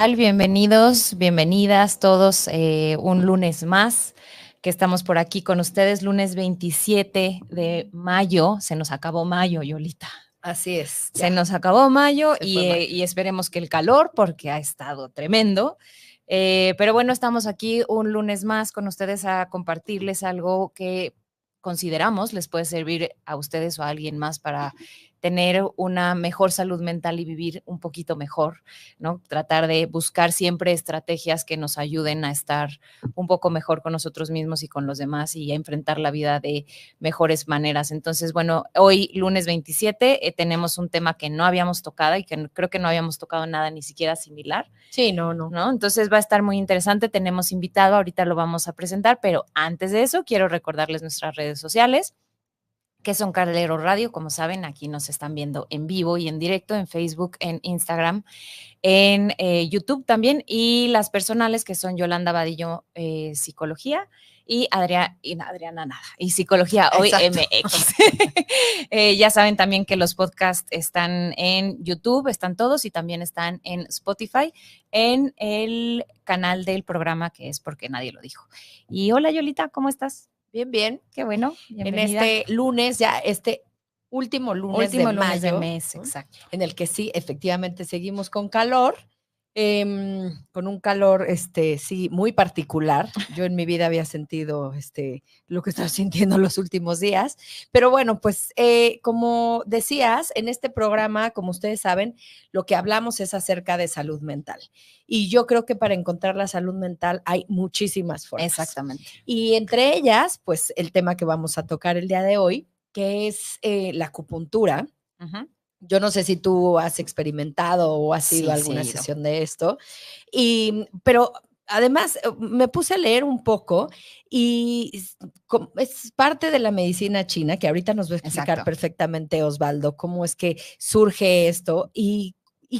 Bienvenidos, bienvenidas todos, un lunes más que estamos por aquí con ustedes, lunes 27 de mayo. Se nos acabó mayo, Yolita. Así es. Se nos acabó mayo mayo. Y esperemos que el calor, porque ha estado tremendo. Pero bueno, estamos aquí un lunes más con ustedes a compartirles algo que consideramos les puede servir a ustedes o a alguien más para tener una mejor salud mental y vivir un poquito mejor, ¿no? Tratar de buscar siempre estrategias que nos ayuden a estar un poco mejor con nosotros mismos y con los demás y a enfrentar la vida de mejores maneras. Entonces, bueno, hoy lunes 27 tenemos un tema que no habíamos tocado y que creo que no habíamos tocado nada ni siquiera similar. Sí, no. Entonces va a estar muy interesante. Tenemos invitado, ahorita lo vamos a presentar, pero antes de eso quiero recordarles nuestras redes sociales, que son Carlero Radio. Como saben, aquí nos están viendo en vivo y en directo en Facebook, en Instagram, en YouTube también, y las personales que son Yolanda Vadillo, Psicología, y Adriana Nada, y Psicología Hoy MX. Ya saben también que los podcasts están en YouTube, están todos, y también están en Spotify, en el canal del programa que es Porque Nadie Lo Dijo. Y hola, Yolita, ¿cómo estás? Bien. Qué bueno. Bienvenida. En este lunes, ya último lunes de mayo, mes, exacto. En el que sí, efectivamente, seguimos con calor, con un calor, sí, muy particular. Yo en mi vida había sentido, lo que estoy sintiendo los últimos días. Pero bueno, pues, como decías, en este programa, como ustedes saben, lo que hablamos es acerca de salud mental. Y yo creo que para encontrar la salud mental hay muchísimas formas. Exactamente. Y entre ellas, pues, el tema que vamos a tocar el día de hoy, que es la acupuntura. Uh-huh. Yo no sé si tú has experimentado o has ido a alguna sesión de esto, pero además me puse a leer un poco y es parte de la medicina china, que ahorita nos va a explicar perfectamente Osvaldo cómo es que surge esto, y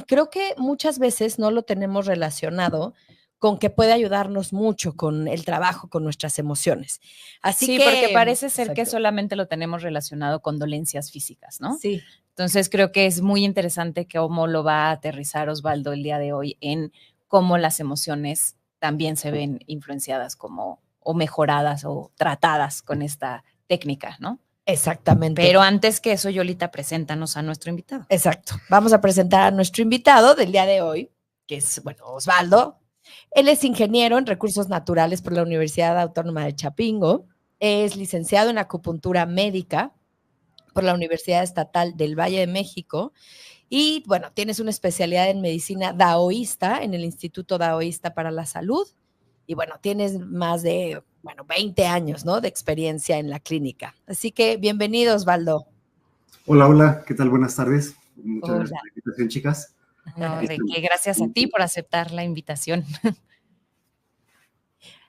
creo que muchas veces no lo tenemos relacionado con que puede ayudarnos mucho con el trabajo, con nuestras emociones. Así que, porque parece ser que solamente lo tenemos relacionado con dolencias físicas, ¿no? Sí. Entonces creo que es muy interesante cómo lo va a aterrizar Osvaldo el día de hoy en cómo las emociones también se ven influenciadas o mejoradas o tratadas con esta técnica, ¿no? Exactamente. Pero antes que eso, Yolita, preséntanos a nuestro invitado. Exacto. Vamos a presentar a nuestro invitado del día de hoy, que es, Osvaldo. Él es ingeniero en recursos naturales por la Universidad Autónoma de Chapingo. Es licenciado en acupuntura médica por la Universidad Estatal del Valle de México. Y bueno, tienes una especialidad en medicina daoísta en el Instituto Daoísta para la Salud. Y bueno, tienes más de 20 años, ¿no?, de experiencia en la clínica. Así que bienvenido, Osvaldo. Hola, ¿qué tal? Buenas tardes. Muchas gracias por la invitación, chicas. No, de qué, gracias a ti por aceptar la invitación.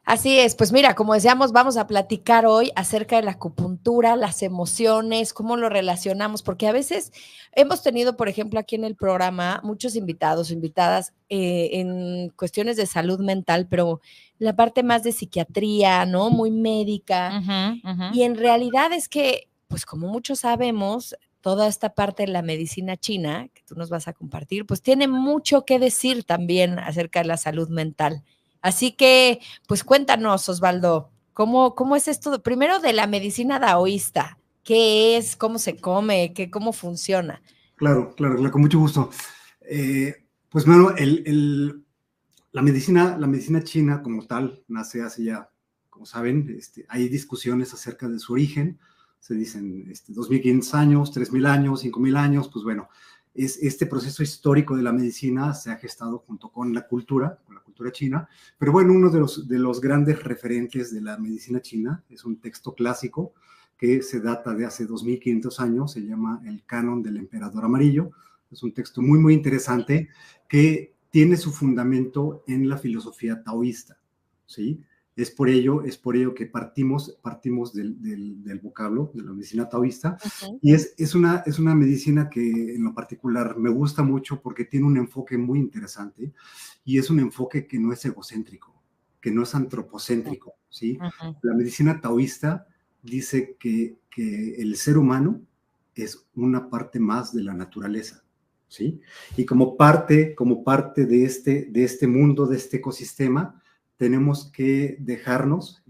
Así es, pues mira, como decíamos, vamos a platicar hoy acerca de la acupuntura, las emociones, cómo lo relacionamos, porque a veces hemos tenido, por ejemplo, aquí en el programa, muchos invitados o invitadas en cuestiones de salud mental, pero la parte más de psiquiatría, ¿no? Muy médica. Y en realidad es que, pues como muchos sabemos, toda esta parte de la medicina china, que tú nos vas a compartir, pues tiene mucho que decir también acerca de la salud mental. Así que, pues cuéntanos, Osvaldo, ¿cómo es esto? Primero de la medicina daoísta, ¿qué es? ¿Cómo se come? ¿Cómo funciona? Claro, con mucho gusto. Pues bueno, la medicina china como tal nace hace ya, como saben, hay discusiones acerca de su origen. Se dicen 2.500 años, 3.000 años, 5.000 años. Pues bueno, este proceso histórico de la medicina se ha gestado junto con la cultura china, pero bueno, uno de los grandes referentes de la medicina china es un texto clásico que se data de hace 2.500 años, se llama El Canon del Emperador Amarillo. Es un texto muy, muy interesante que tiene su fundamento en la filosofía taoísta, ¿sí? Es por ello que partimos del vocablo de la medicina taoísta. Y es una medicina que en lo particular me gusta mucho porque tiene un enfoque muy interesante y es un enfoque que no es egocéntrico, que no es antropocéntrico, ¿sí? La medicina taoísta dice que el ser humano es una parte más de la naturaleza, ¿sí? Y como parte de este mundo, de este ecosistema, tenemos que dejarnos,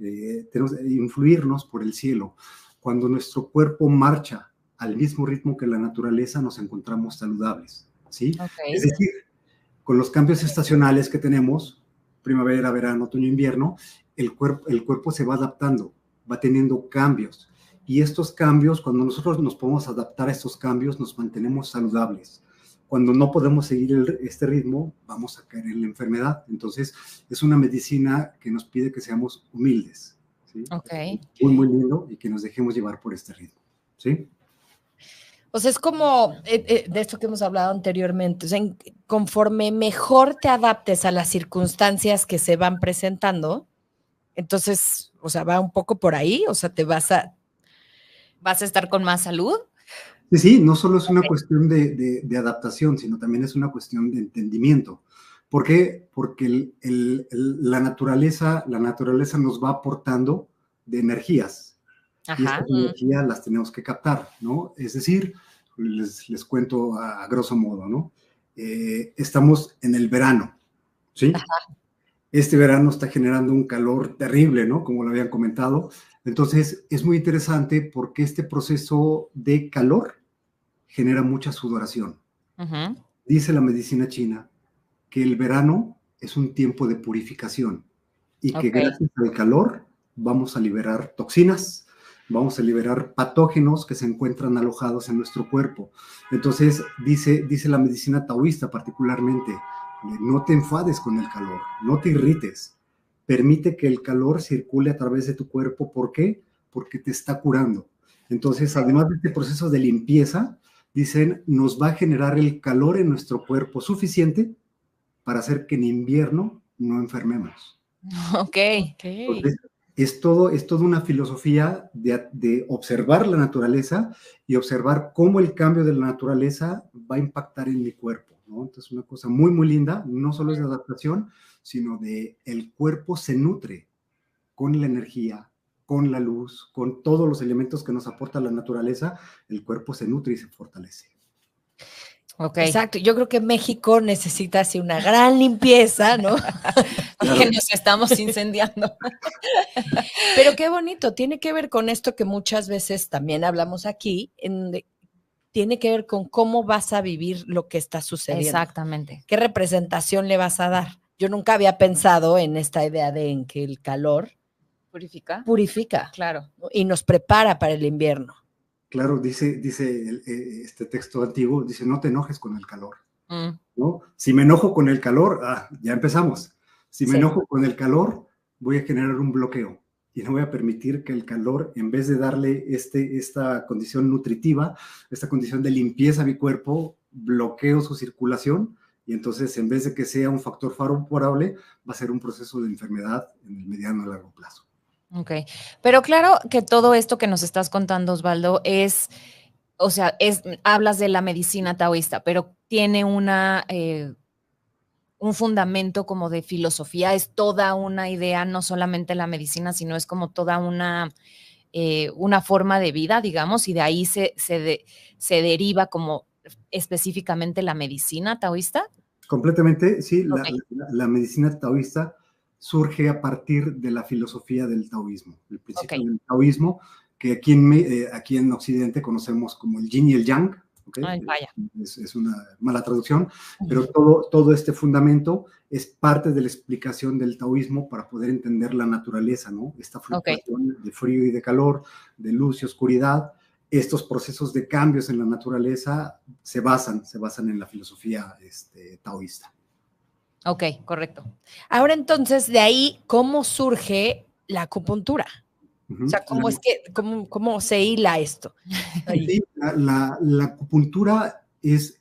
tenemos que influirnos por el cielo. Cuando nuestro cuerpo marcha al mismo ritmo que la naturaleza, nos encontramos saludables, ¿sí? Okay. Es decir, con los cambios estacionales que tenemos, primavera, verano, otoño, invierno, el cuerpo se va adaptando, va teniendo cambios. Y estos cambios, cuando nosotros nos podemos adaptar a estos cambios, nos mantenemos saludables. Cuando no podemos seguir este ritmo, vamos a caer en la enfermedad. Entonces, es una medicina que nos pide que seamos humildes, ¿sí? Okay. Muy, muy lindo, y que nos dejemos llevar por este ritmo, ¿sí? O sea, es como de esto que hemos hablado anteriormente. O sea, conforme mejor te adaptes a las circunstancias que se van presentando, entonces, o sea, va un poco por ahí. O sea, ¿Vas a estar con más salud? Sí, sí, no solo es una cuestión de adaptación, sino también es una cuestión de entendimiento. ¿Por qué? Porque la naturaleza nos va aportando de energías. Y Ajá. estas energías las tenemos que captar, ¿no? Es decir, les cuento a grosso modo, ¿no? Estamos en el verano, ¿sí? Ajá. Este verano está generando un calor terrible, ¿no? Como lo habían comentado. Entonces, es muy interesante porque este proceso de calor genera mucha sudoración. Uh-huh. Dice la medicina china que el verano es un tiempo de purificación y que gracias al calor vamos a liberar toxinas, vamos a liberar patógenos que se encuentran alojados en nuestro cuerpo. Entonces, dice la medicina taoísta particularmente, no te enfades con el calor, no te irrites, permite que el calor circule a través de tu cuerpo. ¿Por qué? Porque te está curando. Entonces, además de este proceso de limpieza, dicen, nos va a generar el calor en nuestro cuerpo suficiente para hacer que en invierno no enfermemos. Ok. Entonces, es toda una filosofía de observar la naturaleza y observar cómo el cambio de la naturaleza va a impactar en mi cuerpo, ¿no? Entonces, una cosa muy, muy linda, no solo es de adaptación, sino de el cuerpo se nutre con la energía, con la luz, con todos los elementos que nos aporta la naturaleza, el cuerpo se nutre y se fortalece. Okay. Exacto, yo creo que México necesita así una gran limpieza, ¿no? Porque nos estamos incendiando. Pero qué bonito, tiene que ver con esto que muchas veces también hablamos aquí, tiene que ver con cómo vas a vivir lo que está sucediendo. Exactamente. ¿Qué representación le vas a dar? Yo nunca había pensado en esta idea de en que el calor purifica, claro, y nos prepara para el invierno. Claro, dice este texto antiguo, dice, no te enojes con el calor, ¿no? Si me enojo con el calor, ya empezamos. Si me enojo con el calor, voy a generar un bloqueo y no voy a permitir que el calor, en vez de darle esta condición nutritiva, esta condición de limpieza a mi cuerpo, bloqueo su circulación, y entonces, en vez de que sea un factor favorable, va a ser un proceso de enfermedad en el mediano y largo plazo. Ok, pero claro que todo esto que nos estás contando, Osvaldo, hablas de la medicina taoísta, pero tiene un fundamento como de filosofía, es toda una idea, no solamente la medicina, sino es como toda una forma de vida, digamos, y de ahí se deriva como específicamente la medicina taoísta. Completamente, sí, la medicina taoísta surge a partir de la filosofía del taoísmo, el principio del taoísmo, que aquí en Occidente conocemos como el yin y el yang. ¿Okay? Ay, vaya. Es una mala traducción, pero todo este fundamento es parte de la explicación del taoísmo para poder entender la naturaleza, ¿no? Esta fluctuación de frío y de calor, de luz y oscuridad. Estos procesos de cambios en la naturaleza se basan en la filosofía taoísta. Ok, correcto. Ahora entonces, de ahí, ¿cómo surge la acupuntura? O sea, ¿cómo se hila esto? Sí, la acupuntura es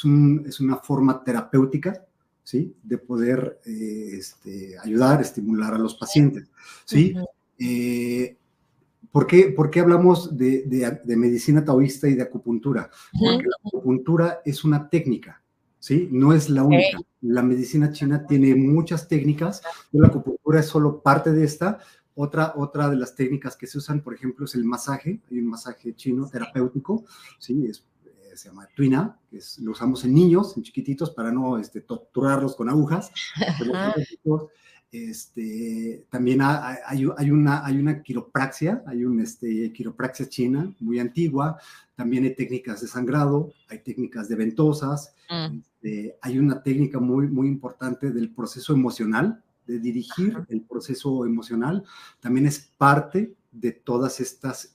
una forma terapéutica, ¿sí? De poder ayudar, estimular a los pacientes, ¿sí? ¿Por qué hablamos de medicina taoísta y de acupuntura? Porque la acupuntura es una técnica, ¿sí? No es la única. La medicina china tiene muchas técnicas, la acupuntura es solo parte de esta. Otra de las técnicas que se usan, por ejemplo, es el masaje. Hay un masaje chino terapéutico, ¿sí? se llama Tuina, que lo usamos en niños, en chiquititos, para no torturarlos con agujas. También hay una quiropraxia, quiropraxia china muy antigua. También hay técnicas de sangrado, hay técnicas de ventosas. Hay una técnica muy, muy importante del proceso emocional, de dirigir el proceso emocional. También es parte de todas estas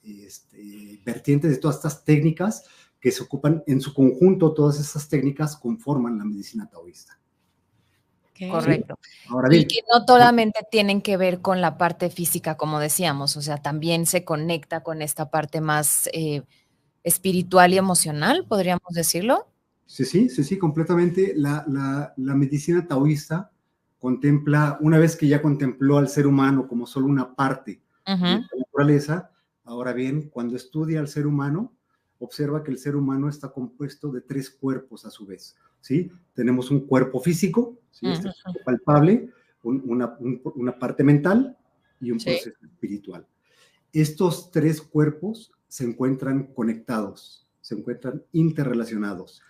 vertientes, de todas estas técnicas que se ocupan en su conjunto. Todas estas técnicas conforman la medicina taoísta. Okay. Correcto. ¿Sí? Ahora bien, y que no solamente tienen que ver con la parte física, como decíamos, o sea, también se conecta con esta parte más espiritual y emocional, podríamos decirlo. Sí, completamente. La medicina taoísta contempla, una vez que ya contempló al ser humano como solo una parte de la naturaleza, ahora bien, cuando estudia al ser humano, observa que el ser humano está compuesto de 3 cuerpos a su vez, ¿sí? Tenemos un cuerpo físico, ¿sí? Este cuerpo palpable, una parte mental y un proceso espiritual. Estos 3 cuerpos se encuentran conectados, se encuentran interrelacionados.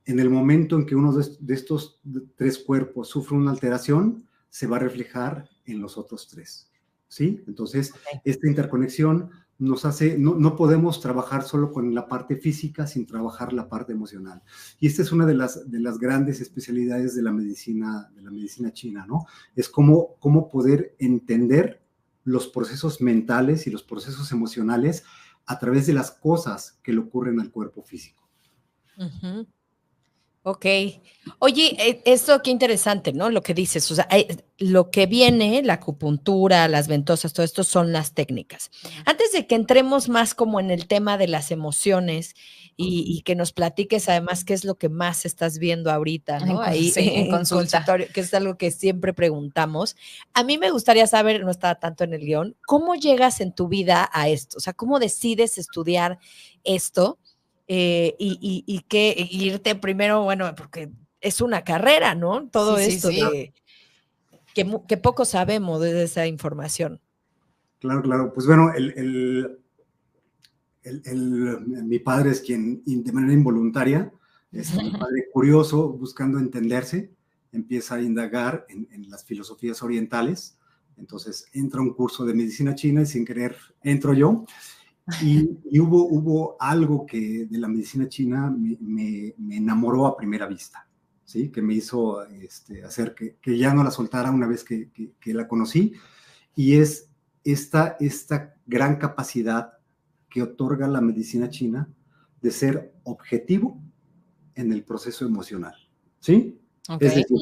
En el momento en que uno de estos 3 cuerpos sufre una alteración, se va a reflejar en los otros 3, ¿sí? Entonces, esta interconexión nos hace, no podemos trabajar solo con la parte física sin trabajar la parte emocional. Y esta es una de las grandes especialidades de la medicina china, ¿no? Es cómo poder entender los procesos mentales y los procesos emocionales a través de las cosas que le ocurren al cuerpo físico. Ok. Oye, esto qué interesante, ¿no? Lo que dices, o sea, lo que viene, la acupuntura, las ventosas, todo esto son las técnicas. Antes de que entremos más como en el tema de las emociones y que nos platiques además qué es lo que más estás viendo ahorita, ¿no? Ahí en consultorio, que es algo que siempre preguntamos. A mí me gustaría saber, no estaba tanto en el guión, ¿cómo llegas en tu vida a esto? O sea, ¿cómo decides estudiar esto? Y que irte primero, bueno, porque es una carrera, ¿no? Todo esto de que poco sabemos de esa información. Claro. Pues bueno, mi padre es quien, de manera involuntaria, es un padre curioso, buscando entenderse, empieza a indagar en las filosofías orientales. Entonces entra a un curso de medicina china y sin querer entro yo. Y hubo algo que de la medicina china me enamoró a primera vista, ¿sí? Que me hizo hacer que ya no la soltara una vez que la conocí, y es esta gran capacidad que otorga la medicina china de ser objetivo en el proceso emocional, ¿sí? Okay. Es decir,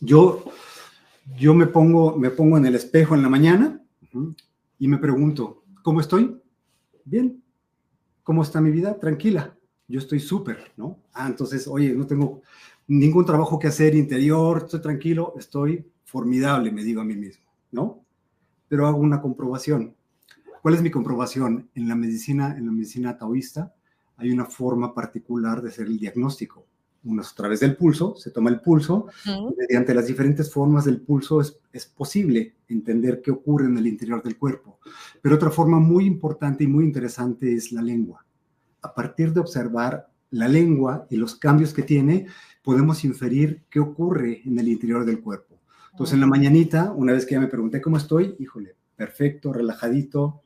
yo me pongo en el espejo en la mañana y me pregunto, ¿cómo estoy? Bien. ¿Cómo está mi vida? Tranquila. Yo estoy súper, ¿no? Entonces, oye, no tengo ningún trabajo que hacer interior, estoy tranquilo, estoy formidable, me digo a mí mismo, ¿no? Pero hago una comprobación. ¿Cuál es mi comprobación? En la medicina taoísta hay una forma particular de hacer el diagnóstico. Una es a través del pulso, se toma el pulso, y mediante las diferentes formas del pulso es posible entender qué ocurre en el interior del cuerpo. Pero otra forma muy importante y muy interesante es la lengua. A partir de observar la lengua y los cambios que tiene, podemos inferir qué ocurre en el interior del cuerpo. Entonces, en la mañanita, una vez que ya me pregunté cómo estoy, híjole, perfecto, relajadito,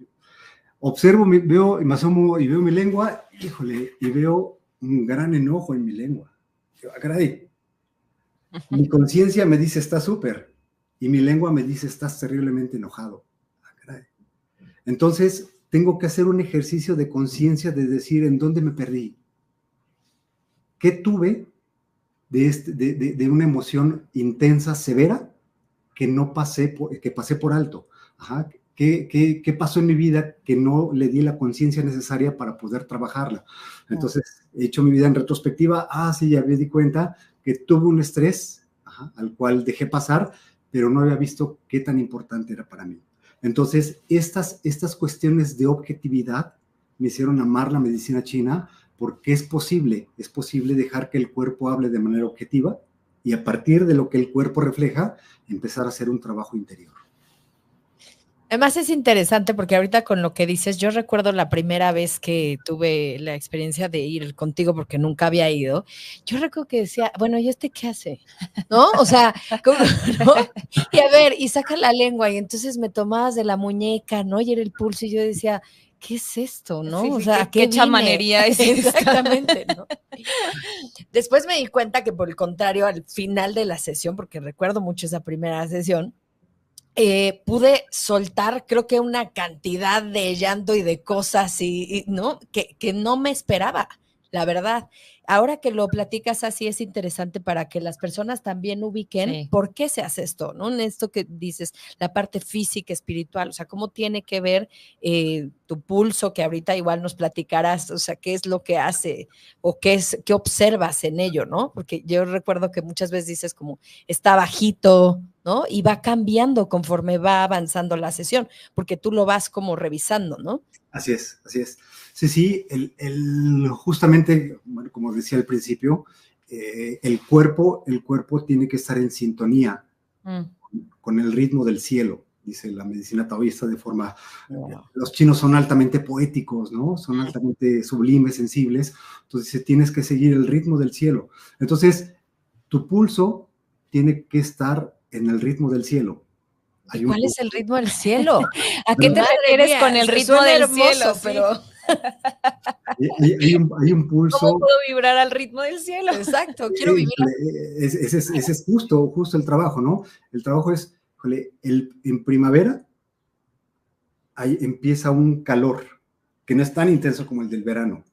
observo, veo, me asomo y veo mi lengua, híjole, y veo un gran enojo en mi lengua. Caray, mi conciencia me dice está súper y mi lengua me dice estás terriblemente enojado. Caray. Entonces tengo que hacer un ejercicio de conciencia de decir en dónde me perdí, qué tuve de una emoción intensa, severa, que pasé por alto. ¿Qué pasó en mi vida que no le di la conciencia necesaria para poder trabajarla? Entonces, he hecho mi vida en retrospectiva. Sí, ya me di cuenta que tuve un estrés al cual dejé pasar, pero no había visto qué tan importante era para mí. Entonces, estas cuestiones de objetividad me hicieron amar la medicina china, porque es posible dejar que el cuerpo hable de manera objetiva y a partir de lo que el cuerpo refleja, empezar a hacer un trabajo interior. Además es interesante porque ahorita con lo que dices, yo recuerdo la primera vez que tuve la experiencia de ir contigo porque nunca había ido, yo recuerdo que decía, bueno, ¿y este qué hace? ¿No? O sea, ¿cómo, no? Y a ver, y saca la lengua y entonces me tomabas de la muñeca, ¿no? Y era el pulso y yo decía, ¿qué es esto? ¿No? Sí, O sí, sea, ¿a qué vine? chamanería es esta? Exactamente, ¿no? Después me di cuenta que por el contrario, al final de la sesión, porque recuerdo mucho esa primera sesión, pude soltar, creo que una cantidad de llanto y de cosas ¿no? Que no me esperaba, la verdad. Ahora que lo platicas así es interesante para que las personas también ubiquen por qué se hace esto, ¿no? En esto que dices, la parte física, espiritual, o sea, cómo tiene que ver tu pulso, que ahorita igual nos platicarás, o sea, qué es lo que hace o qué observas en ello, ¿no? Porque yo recuerdo que muchas veces dices como, está bajito, ¿no? Y va cambiando conforme va avanzando la sesión, porque tú lo vas como revisando, ¿no? Así es, así es. Sí, sí, justamente, bueno, como decía al principio, el cuerpo tiene que estar en sintonía con el ritmo del cielo, dice la medicina taoísta de forma... Los chinos son altamente poéticos, ¿no? Son altamente sublimes, sensibles, entonces tienes que seguir el ritmo del cielo. Entonces, tu pulso tiene que estar en el ritmo del cielo. ¿Y cuál es el ritmo del cielo? ¿A qué te refieres con el ritmo del hermoso, cielo? Pero... Hay un pulso. ¿Cómo puedo vibrar al ritmo del cielo? Exacto, quiero vivir. Ese es justo el trabajo, ¿no? El trabajo es, en primavera, ahí empieza un calor que no es tan intenso como el del verano.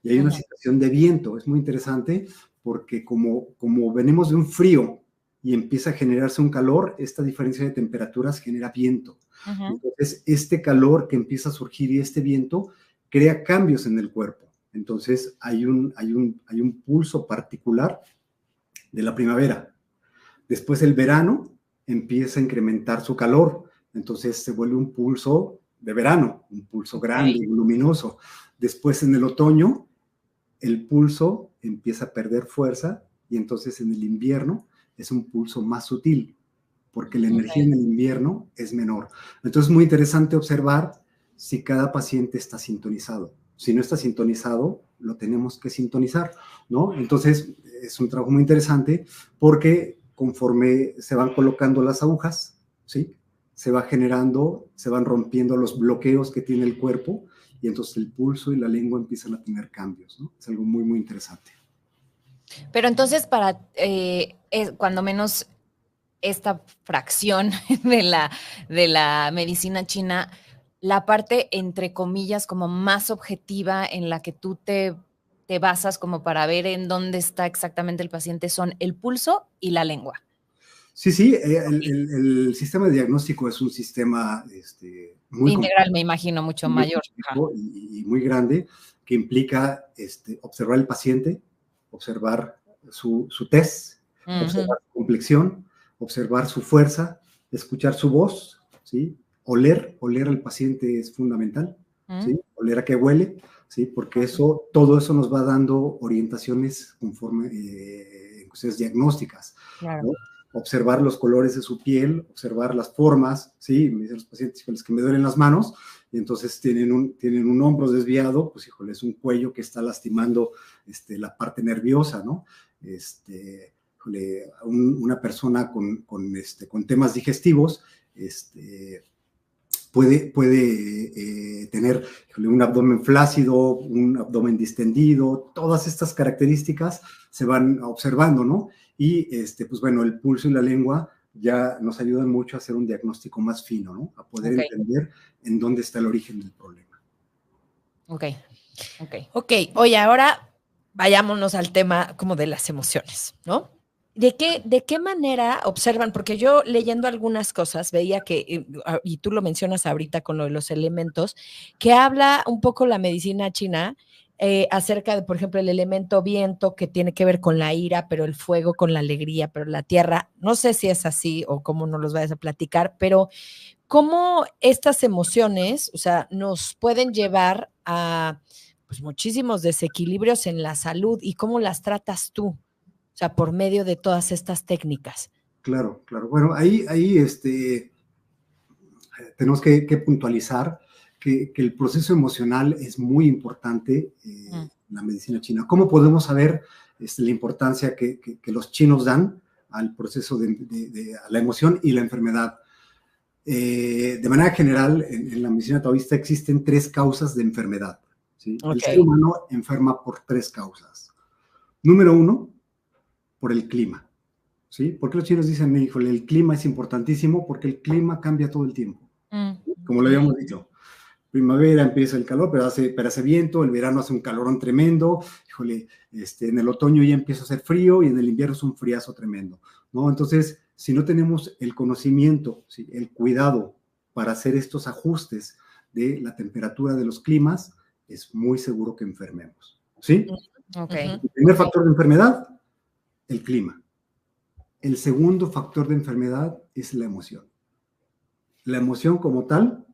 Y hay una situación de viento, es muy interesante, porque como venimos de un frío y empieza a generarse un calor, esta diferencia de temperaturas genera viento. Entonces, este calor que empieza a surgir y este viento crea cambios en el cuerpo. Entonces, hay un pulso particular de la primavera. Después el verano empieza a incrementar su calor. Entonces, se vuelve un pulso de verano, un pulso grande, luminoso. Después, en el otoño, el pulso empieza a perder fuerza y entonces en el invierno es un pulso más sutil, porque la energía en el invierno es menor. Entonces es muy interesante observar si cada paciente está sintonizado. Si no está sintonizado, lo tenemos que sintonizar, ¿no? Entonces es un trabajo muy interesante porque conforme se van colocando las agujas, ¿sí? Se va generando, se van rompiendo los bloqueos que tiene el cuerpo y entonces el pulso y la lengua empiezan a tener cambios, ¿no? Es algo muy, muy interesante. Pero entonces, cuando menos esta fracción de la medicina china, la parte, entre comillas, como más objetiva en la que tú te basas como para ver en dónde está exactamente el paciente son el pulso y la lengua. Sí, sí, el sistema de diagnóstico es un sistema muy integral, me imagino, mucho mayor. Y muy grande, que implica observar el paciente, observar su tez, observar su complexión, observar su fuerza, escuchar su voz, ¿sí? Oler al paciente es fundamental, ¿sí? Oler a qué huele, ¿sí? Porque todo eso nos va dando orientaciones conforme en cuestiones diagnósticas, claro, ¿no? Observar los colores de su piel, observar las formas, ¿sí? Me dicen los pacientes, híjoles, que me duelen las manos, y entonces tienen un hombro desviado, pues híjole, es un cuello que está lastimando la parte nerviosa, ¿no? Una persona con temas digestivos, puede tener un abdomen flácido, un abdomen distendido, todas estas características se van observando, ¿no? Y pues bueno, el pulso y la lengua ya nos ayudan mucho a hacer un diagnóstico más fino, ¿no? A poder entender en dónde está el origen del problema. Ok. Oye, ahora vayámonos al tema como de las emociones, ¿no? ¿De qué manera observan? Porque yo leyendo algunas cosas veía que, y tú lo mencionas ahorita con lo de los elementos, que habla un poco la medicina china acerca de, por ejemplo, el elemento viento que tiene que ver con la ira, pero el fuego con la alegría, pero la tierra, no sé si es así o cómo nos los vayas a platicar, pero cómo estas emociones, o sea, nos pueden llevar a pues, muchísimos desequilibrios en la salud y cómo las tratas tú, o sea, por medio de todas estas técnicas. Claro. Bueno, ahí tenemos que puntualizar que el proceso emocional es muy importante en la medicina china. ¿Cómo podemos saber la importancia que los chinos dan al proceso a la emoción y la enfermedad? De manera general, en la medicina taoísta existen 3 causas de enfermedad, ¿sí? El ser humano enferma por 3 causas. Número 1, por el clima, ¿sí? ¿Por qué los chinos dicen, híjole, el clima es importantísimo? Porque el clima cambia todo el tiempo, como lo habíamos dicho. Primavera empieza el calor, pero hace viento, el verano hace un calorón tremendo, híjole, en el otoño ya empieza a hacer frío y en el invierno es un friazo tremendo, ¿no? Entonces, si no tenemos el conocimiento, ¿sí?, el cuidado para hacer estos ajustes de la temperatura de los climas, es muy seguro que enfermemos, ¿sí? El primer factor de enfermedad, el clima. El segundo factor de enfermedad es la emoción. La emoción como tal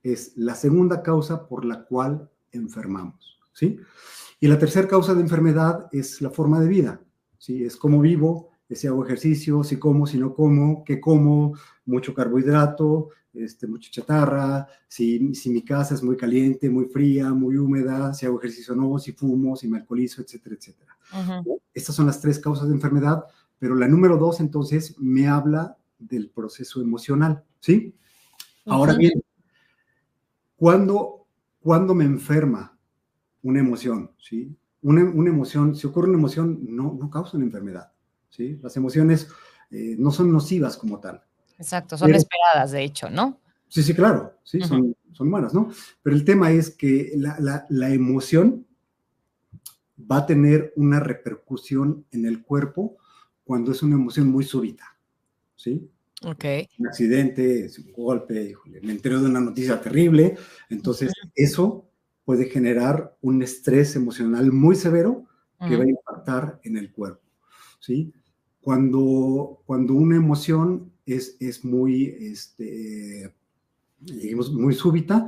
es la segunda causa por la cual enfermamos, ¿sí? Y la tercera causa de enfermedad es la forma de vida, ¿sí? Es cómo vivo, si hago ejercicio, si como, si no como, qué como, mucho carbohidrato, mucha chatarra, si mi casa es muy caliente, muy fría, muy húmeda, si hago ejercicio o no, si fumo, si me alcoholizo, etcétera, etcétera. Estas son las 3 causas de enfermedad, pero la número 2 entonces me habla del proceso emocional, ¿sí? Ahora bien, ¿cuándo me enferma una emoción? ¿Sí? Una emoción, si ocurre una emoción, no causa una enfermedad, ¿sí? Las emociones no son nocivas como tal. Exacto, son esperadas, de hecho, ¿no? Sí, sí, claro, sí, son buenas, ¿no? Pero el tema es que la emoción va a tener una repercusión en el cuerpo cuando es una emoción muy súbita, ¿sí? Un accidente, un golpe, híjole, me entero de una noticia terrible, entonces eso puede generar un estrés emocional muy severo que va a impactar en el cuerpo, ¿sí? Cuando una emoción es muy, digamos, muy súbita,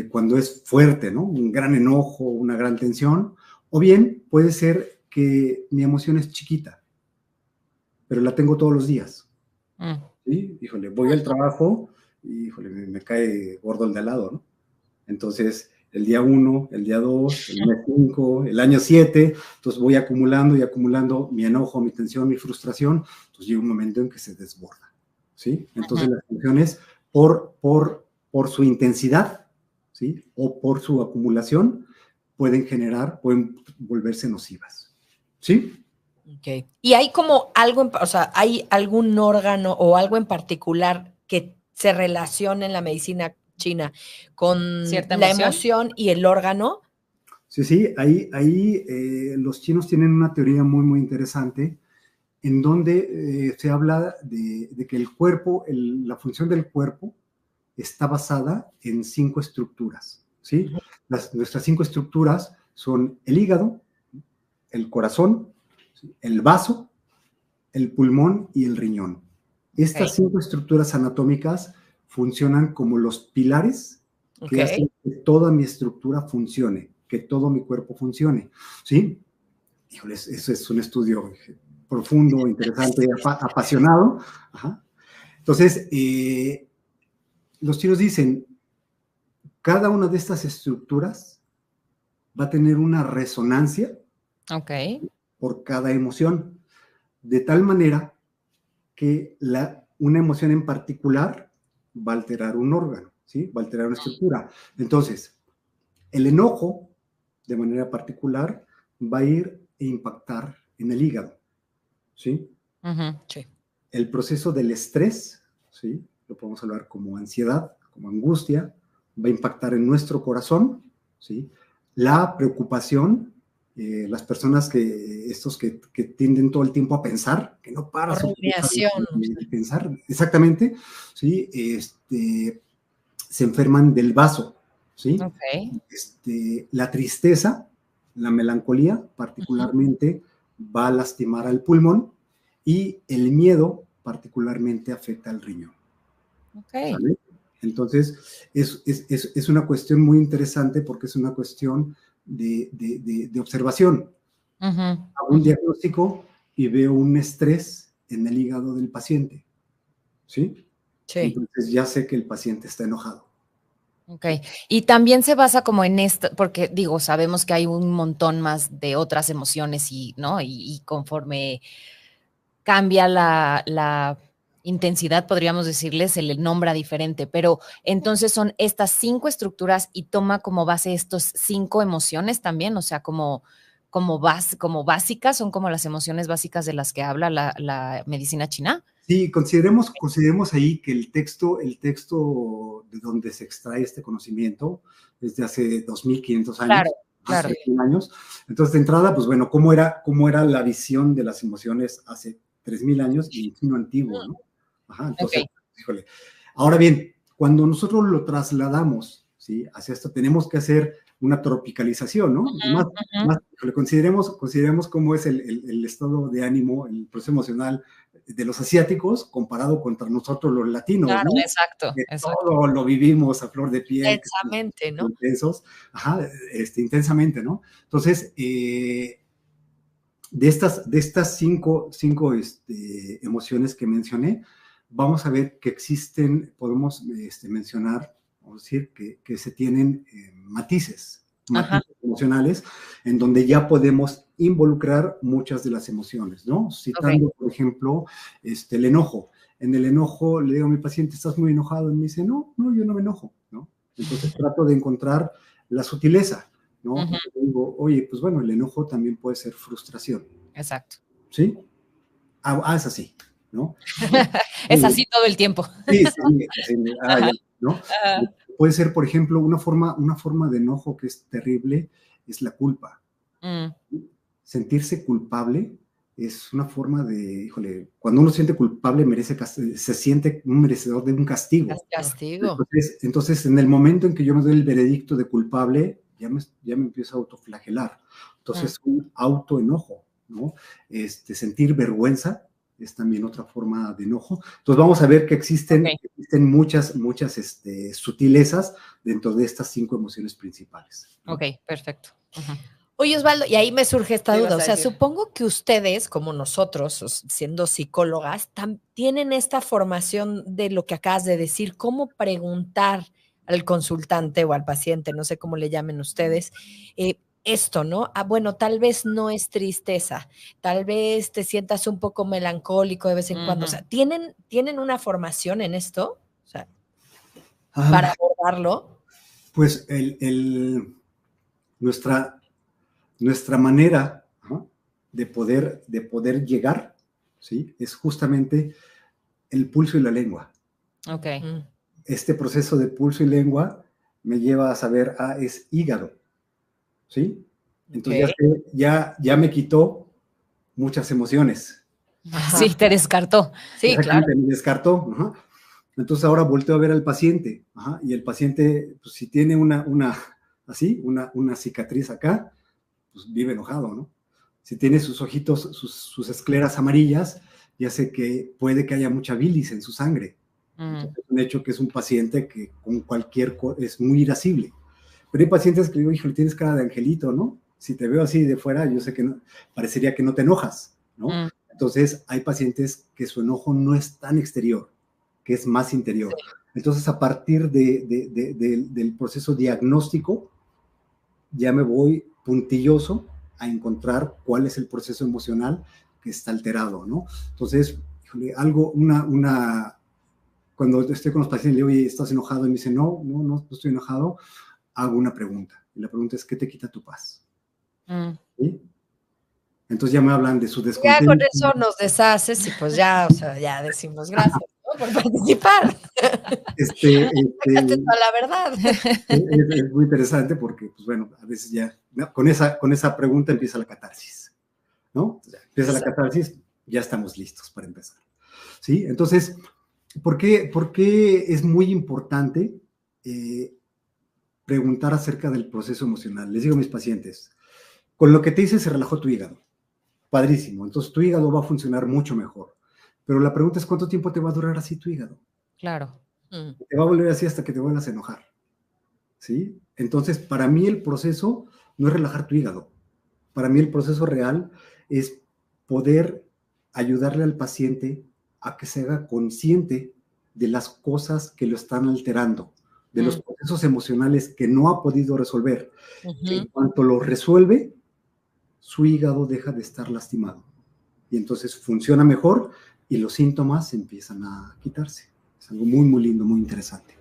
cuando es fuerte, ¿no? Un gran enojo, una gran tensión, o bien puede ser que mi emoción es chiquita, pero la tengo todos los días. ¿Sí? Híjole, voy al trabajo y, híjole, me cae gordo el de al lado, ¿no? Entonces, el día 1, el día 2, el mes 5, el año 7, entonces voy acumulando y acumulando mi enojo, mi tensión, mi frustración, entonces llega un momento en que se desborda, ¿sí? Entonces las emociones, por su intensidad, ¿sí?, o por su acumulación, pueden volverse nocivas, ¿sí? Okay. ¿Y hay como algo, o sea, hay algún órgano o algo en particular que se relaciona en la medicina china con la emoción y el órgano? Sí, ahí los chinos tienen una teoría muy, muy interesante en donde se habla de que el cuerpo, la función del cuerpo está basada en 5 estructuras, ¿sí? Nuestras 5 estructuras son el hígado, el corazón, el vaso, el pulmón y el riñón. Estas 5 estructuras anatómicas funcionan como los pilares que hacen que toda mi estructura funcione, que todo mi cuerpo funcione, ¿sí? Híjoles, eso es un estudio profundo, interesante, apasionado. Ajá. Entonces, los chinos dicen, cada una de estas estructuras va a tener una resonancia por cada emoción, de tal manera que una emoción en particular va a alterar un órgano, ¿sí? Va a alterar una estructura. Entonces, el enojo, de manera particular, va a ir e impactar en el hígado, ¿sí? Sí. El proceso del estrés, ¿sí?, lo podemos hablar como ansiedad, como angustia, va a impactar en nuestro corazón, ¿sí? La preocupación, las personas que tienden todo el tiempo a pensar, que no para su pensar, exactamente, ¿sí? Se enferman del vaso, ¿sí? La tristeza, la melancolía, particularmente, va a lastimar al pulmón, y el miedo particularmente afecta al riñón. ¿Sale? Entonces, es una cuestión muy interesante porque es una cuestión de observación. Hago un diagnóstico y veo un estrés en el hígado del paciente, ¿sí? Sí. Entonces ya sé que el paciente está enojado. Ok, y también se basa como en esto, porque digo, sabemos que hay un montón más de otras emociones ¿no? Y conforme cambia la intensidad, podríamos decirle, se le nombra diferente, pero entonces son estas 5 estructuras y toma como base estos 5 emociones también, o sea, como básicas, son como las emociones básicas de las que habla la medicina china. Sí, consideremos ahí que el texto de donde se extrae este conocimiento es de hace 2500 años. Claro, claro. Hace 100 años. Entonces, de entrada, pues bueno, ¿cómo era la visión de las emociones hace 3000 años y en chino antiguo, ¿no? Ajá, entonces, híjole. Ahora bien, cuando nosotros lo trasladamos, ¿sí? Hacia esto, tenemos que hacer una tropicalización, ¿no? Híjole, consideremos cómo es el estado de ánimo, el proceso emocional de los asiáticos comparado contra nosotros los latinos, Claro, ¿no? exacto. Todo lo vivimos a flor de piel. Intensamente, ¿no? Intensos, intensamente, ¿no? Entonces, de estas cinco emociones que mencioné, vamos a ver que existen, podemos mencionar, vamos a decir, que se tienen matices emocionales, en donde ya podemos involucrar muchas de las emociones, ¿no? Citando, por ejemplo, el enojo. En el enojo le digo a mi paciente, ¿estás muy enojado? Y me dice, no, yo no me enojo, ¿no? Entonces trato de encontrar la sutileza, ¿no? Digo, oye, pues bueno, el enojo también puede ser frustración. Exacto. ¿Sí? Es así, ¿no? Es así todo el tiempo. Sí, ¿no? Puede ser, por ejemplo, una forma de enojo que es terrible, es la culpa. Sentirse culpable es una forma de, híjole, cuando uno se siente culpable se siente un merecedor de un castigo. Entonces, en el momento en que yo me doy el veredicto de culpable, ya me empiezo a autoflagelar. Entonces, un autoenojo, ¿no? Sentir vergüenza es también otra forma de enojo. Entonces vamos a ver que existen muchas sutilezas dentro de estas 5 emociones principales, ¿no? Ok, perfecto. Oye, Osvaldo, y ahí me surge esta duda. O sea, supongo que ustedes, como nosotros, siendo psicólogas, tienen esta formación de lo que acabas de decir, cómo preguntar al consultante o al paciente, no sé cómo le llamen ustedes, esto, ¿no? Bueno, tal vez no es tristeza, tal vez te sientas un poco melancólico de vez en cuando. O sea, ¿tienen una formación en esto? O sea, para abordarlo. Pues nuestra manera de poder llegar, ¿sí? Es justamente el pulso y la lengua. Ok. Este proceso de pulso y lengua me lleva a saber, es hígado, ¿sí? Entonces ya me quitó muchas emociones. Sí, te descartó. Sí, claro. Me descartó. Entonces ahora volteo a ver al paciente, y el paciente, pues si tiene una cicatriz acá, pues vive enojado, ¿no? Si tiene sus ojitos, sus escleras amarillas, ya sé que puede que haya mucha bilis en su sangre. Entonces, es un hecho que es un paciente que con cualquier cosa es muy irascible. Pero hay pacientes que digo, híjole, tienes cara de angelito, ¿no? Si te veo así de fuera, yo sé que no, parecería que no te enojas, ¿no? Entonces, hay pacientes que su enojo no es tan exterior, que es más interior. Sí. Entonces, a partir del proceso diagnóstico, ya me voy puntilloso a encontrar cuál es el proceso emocional que está alterado, ¿no? Entonces, híjole, cuando estoy con los pacientes, le digo, oye, ¿estás enojado? Y me dice, no estoy enojado. Hago una pregunta. Y la pregunta es, ¿qué te quita tu paz? ¿Sí? Entonces ya me hablan de su descontento. Ya con eso nos deshaces y pues ya, o sea, ya decimos gracias, ¿no? Por participar. Toda la verdad. Es muy interesante porque, pues bueno, a veces ya con esa pregunta empieza la catarsis, ¿no? Empieza la catarsis, ya estamos listos para empezar. ¿Sí? Entonces, ¿por qué es muy importante preguntar acerca del proceso emocional? Les digo a mis pacientes, con lo que te hice se relajó tu hígado. Padrísimo. Entonces tu hígado va a funcionar mucho mejor. Pero la pregunta es, ¿cuánto tiempo te va a durar así tu hígado? Claro. Te va a volver así hasta que te vuelvas a enojar. ¿Sí? Entonces, para mí el proceso no es relajar tu hígado. Para mí el proceso real es poder ayudarle al paciente a que se haga consciente de las cosas que lo están alterando, de los procesos emocionales que no ha podido resolver. En cuanto lo resuelve, su hígado deja de estar lastimado. Y entonces funciona mejor y los síntomas empiezan a quitarse. Es algo muy, muy lindo, muy interesante.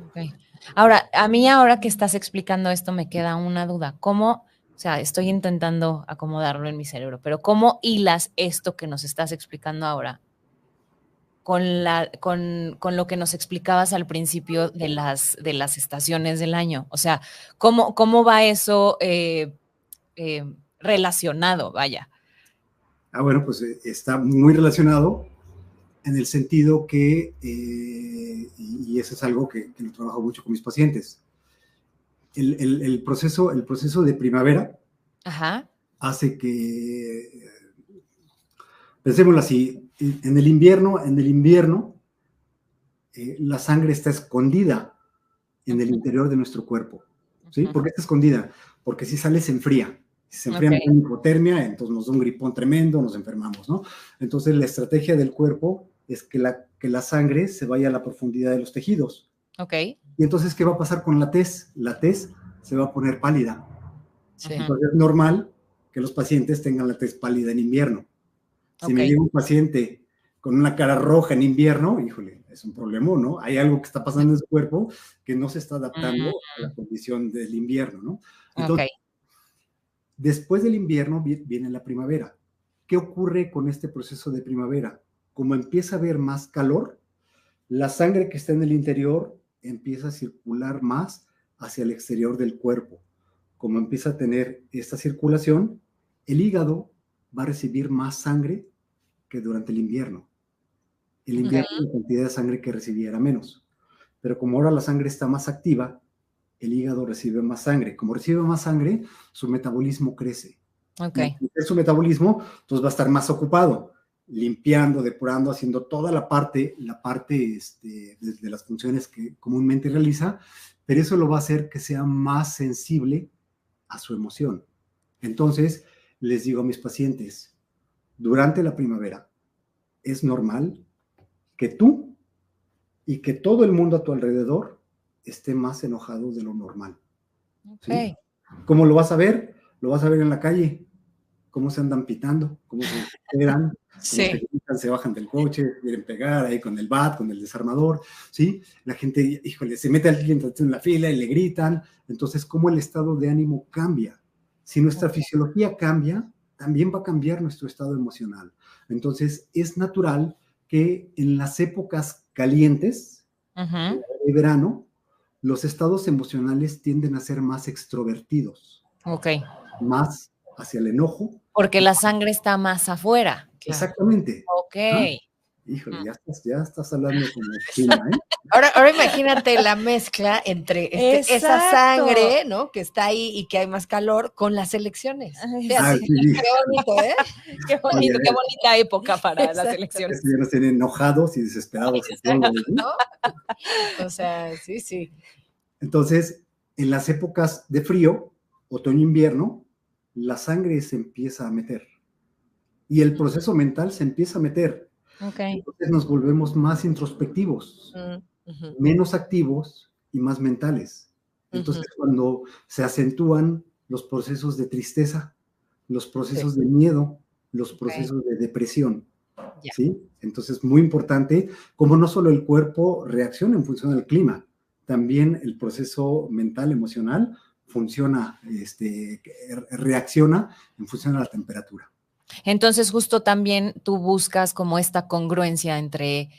Okay. Ahora, a mí ahora que estás explicando esto me queda una duda. ¿Cómo, o sea, estoy intentando acomodarlo en mi cerebro, pero cómo hilas esto que nos estás explicando ahora con lo que nos explicabas al principio de las estaciones del año? O sea, ¿cómo va eso relacionado? Vaya. Bueno, pues está muy relacionado en el sentido que, y eso es algo que lo trabajo mucho con mis pacientes, el proceso de primavera hace que, pensémoslo así, en el invierno, la sangre está escondida en el interior de nuestro cuerpo. ¿Sí? ¿Por qué está escondida? Porque si sale se enfría. Si se enfría, en hipotermia, entonces nos da un gripón tremendo, nos enfermamos, ¿no? Entonces la estrategia del cuerpo es que la sangre se vaya a la profundidad de los tejidos. Y entonces, ¿qué va a pasar con la tez? La tez se va a poner pálida. Sí. Entonces es normal que los pacientes tengan la tez pálida en invierno. Si me llega un paciente con una cara roja en invierno, híjole, es un problema, ¿no? Hay algo que está pasando en su cuerpo que no se está adaptando a la condición del invierno, ¿no? Entonces, después del invierno viene la primavera. ¿Qué ocurre con este proceso de primavera? Como empieza a haber más calor, la sangre que está en el interior empieza a circular más hacia el exterior del cuerpo. Como empieza a tener esta circulación, el hígado va a recibir más sangre que durante el invierno. El invierno la cantidad de sangre que recibía era menos. Pero como ahora la sangre está más activa, el hígado recibe más sangre. Como recibe más sangre, su metabolismo crece. Su metabolismo, entonces va a estar más ocupado, limpiando, depurando, haciendo toda la parte de las funciones que comúnmente realiza, pero eso lo va a hacer que sea más sensible a su emoción. Entonces, les digo a mis pacientes, durante la primavera es normal que tú y que todo el mundo a tu alrededor esté más enojado de lo normal. ¿Sí? ¿Cómo lo vas a ver? Lo vas a ver en la calle. Cómo se andan pitando, cómo se esperan, se bajan del coche, quieren pegar ahí con el bat, con el desarmador, ¿sí? La gente, híjole, se mete al cliente en la fila y le gritan. Entonces, ¿cómo el estado de ánimo cambia? Si nuestra fisiología cambia, también va a cambiar nuestro estado emocional. Entonces, es natural que en las épocas calientes, de verano, los estados emocionales tienden a ser más extrovertidos. Más hacia el enojo. Porque la sangre está más afuera. Exactamente. ¿No? Híjole, ya estás hablando como China, ¿eh? Ahora imagínate la mezcla entre esa sangre, ¿no? Que está ahí y que hay más calor con las elecciones. Sí. Qué bonito, ¿eh? Qué bonito, qué bonita época para las elecciones. Ya nos tienen enojados y desesperados. ¿No? O sea, sí. Entonces, en las épocas de frío, otoño-invierno, la sangre se empieza a meter y el proceso mental se empieza a meter. Entonces nos volvemos más introspectivos, menos activos y más mentales. Entonces cuando se acentúan los procesos de tristeza, los procesos de miedo, los procesos de depresión, ¿sí? Entonces muy importante como no solo el cuerpo reacciona en función del clima, también el proceso mental, emocional, funciona, reacciona en función a la temperatura. Entonces, justo también tú buscas como esta congruencia entre,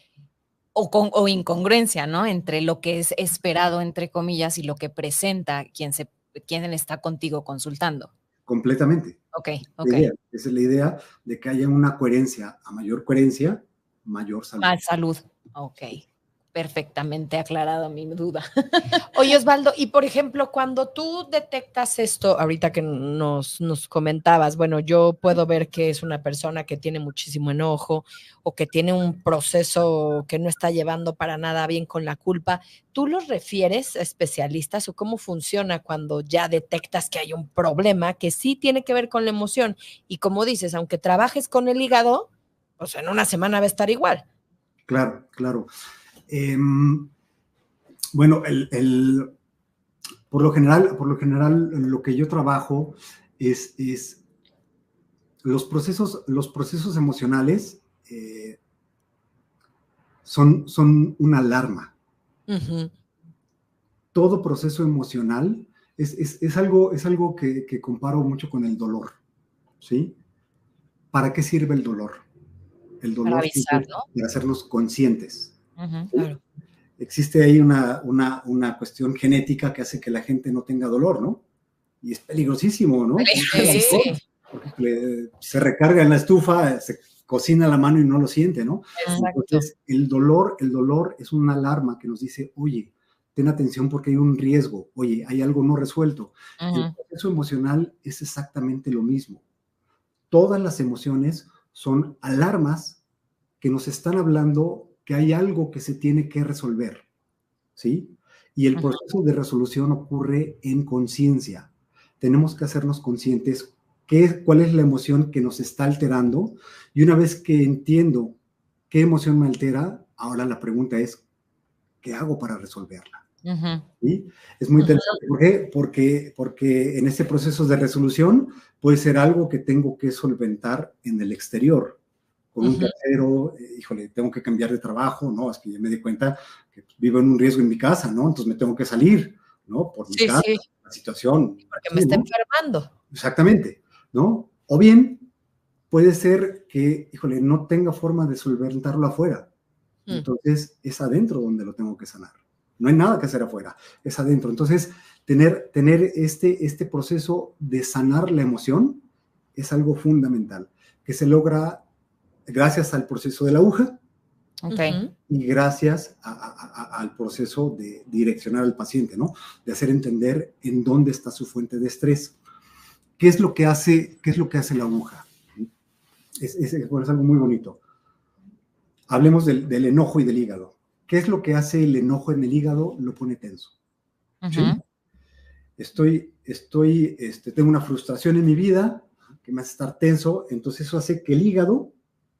o incongruencia, ¿no? Entre lo que es esperado, entre comillas, y lo que presenta quien está contigo consultando. Completamente. Esa es la idea de que haya una coherencia. A mayor coherencia, mayor salud. Más salud. Perfectamente aclarado mi duda. Oye, Osvaldo, y por ejemplo, cuando tú detectas esto, ahorita que nos comentabas, bueno, yo puedo ver que es una persona que tiene muchísimo enojo o que tiene un proceso que no está llevando para nada bien con la culpa, ¿tú los refieres a especialistas o cómo funciona cuando ya detectas que hay un problema que sí tiene que ver con la emoción? Y como dices, aunque trabajes con el hígado, pues en una semana va a estar igual. Claro. Bueno, por lo general, lo que yo trabajo es los procesos emocionales son una alarma. Uh-huh. Todo proceso emocional es algo que comparo mucho con el dolor, ¿sí? ¿Para qué sirve el dolor? El dolor Para avisar, sirve ¿no? para hacernos conscientes. Uh-huh, ¿Sí? claro. Existe ahí una cuestión genética que hace que la gente no tenga dolor, ¿no? Y es peligrosísimo, ¿no? Sí. Porque se recarga en la estufa, se cocina la mano y no lo siente, ¿no? Exacto. Entonces, el dolor es una alarma que nos dice, oye, ten atención porque hay un riesgo, oye, hay algo no resuelto. Uh-huh. El proceso emocional es exactamente lo mismo. Todas las emociones son alarmas que nos están hablando que hay algo que se tiene que resolver, ¿sí? Y el proceso de resolución ocurre en conciencia. Tenemos que hacernos conscientes cuál es la emoción que nos está alterando, y una vez que entiendo qué emoción me altera, ahora la pregunta es, ¿qué hago para resolverla? Uh-huh. ¿Sí? Es muy interesante. ¿Por qué? Porque en este proceso de resolución puede ser algo que tengo que solventar en el exterior, con un tercero, híjole, tengo que cambiar de trabajo, ¿no? Es que ya me di cuenta que vivo en un riesgo en mi casa, ¿no? Entonces me tengo que salir, ¿no? Por mi casa, la situación. Porque Sí, me está ¿no? enfermando. Exactamente, ¿no? O bien puede ser que, híjole, no tenga forma de solventarlo afuera. Entonces es adentro donde lo tengo que sanar. No hay nada que hacer afuera, es adentro. Entonces, tener este proceso de sanar la emoción es algo fundamental, que se logra gracias al proceso de la aguja, Okay. y gracias al proceso de direccionar al paciente, ¿no? De hacer entender en dónde está su fuente de estrés. ¿Qué es lo que hace la aguja? Es algo muy bonito. Hablemos del enojo y del hígado. ¿Qué es lo que hace el enojo en el hígado? Lo pone tenso. Uh-huh. ¿Sí? Tengo una frustración en mi vida que me hace estar tenso, entonces eso hace que el hígado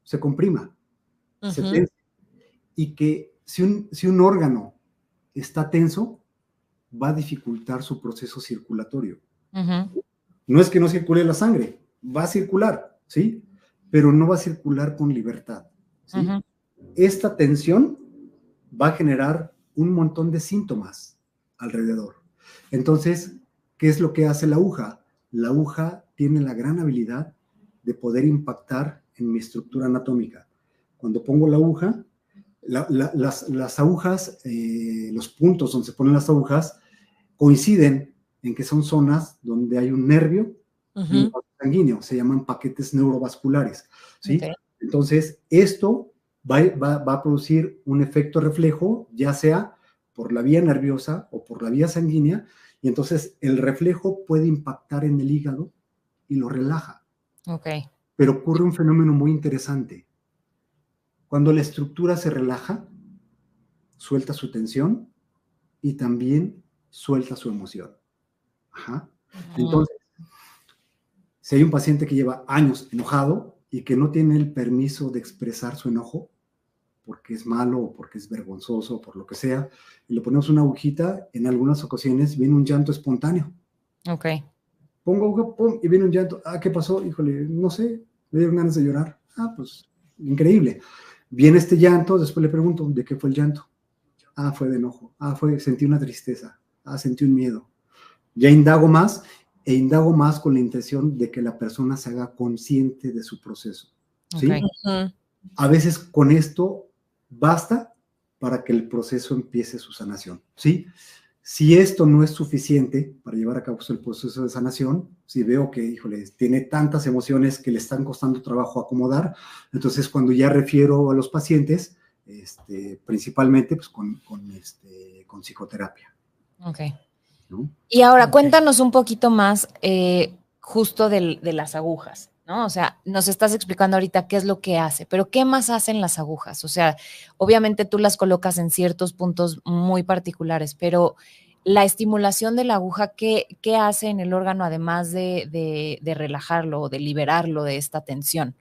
se comprima, se tense, y que si un órgano está tenso, va a dificultar su proceso circulatorio. Uh-huh. No es que no circule la sangre, va a circular, ¿sí? Pero no va a circular con libertad, ¿sí? Uh-huh. Esta tensión va a generar un montón de síntomas alrededor. Entonces, ¿qué es lo que hace la aguja? La aguja tiene la gran habilidad de poder impactar en mi estructura anatómica. Cuando pongo la aguja, las agujas, los puntos donde se ponen las agujas, coinciden en que son zonas donde hay un nervio y un vaso sanguíneo, se llaman paquetes neurovasculares, ¿sí? Okay. Entonces, esto va a producir un efecto reflejo, ya sea por la vía nerviosa o por la vía sanguínea, y entonces el reflejo puede impactar en el hígado y lo relaja. Okay. Pero ocurre un fenómeno muy interesante. Cuando la estructura se relaja, suelta su tensión y también suelta su emoción. Ajá. Entonces, si hay un paciente que lleva años enojado y que no tiene el permiso de expresar su enojo, porque es malo o porque es vergonzoso o por lo que sea, y le ponemos una agujita, en algunas ocasiones viene un llanto espontáneo. Okay. Pongo aguja, pum, y viene un llanto. Ah, ¿qué pasó? Híjole, no sé, me dieron ganas de llorar. Ah, pues, increíble. Viene este llanto, después le pregunto, ¿de qué fue el llanto? Ah, fue de enojo. Ah, sentí una tristeza. Ah, sentí un miedo. Ya indago más, e indago más con la intención de que la persona se haga consciente de su proceso, ¿sí? Okay. A veces con esto basta para que el proceso empiece su sanación, ¿sí? Si esto no es suficiente para llevar a cabo el proceso de sanación, si veo que, híjole, tiene tantas emociones que le están costando trabajo acomodar, entonces cuando ya refiero a los pacientes, principalmente pues con psicoterapia. Okay. ¿No? Y ahora cuéntanos un poquito más justo de las agujas, ¿no? O sea, nos estás explicando ahorita qué es lo que hace, pero ¿qué más hacen las agujas? O sea, obviamente tú las colocas en ciertos puntos muy particulares, pero la estimulación de la aguja, ¿qué hace en el órgano además de relajarlo o de liberarlo de esta tensión?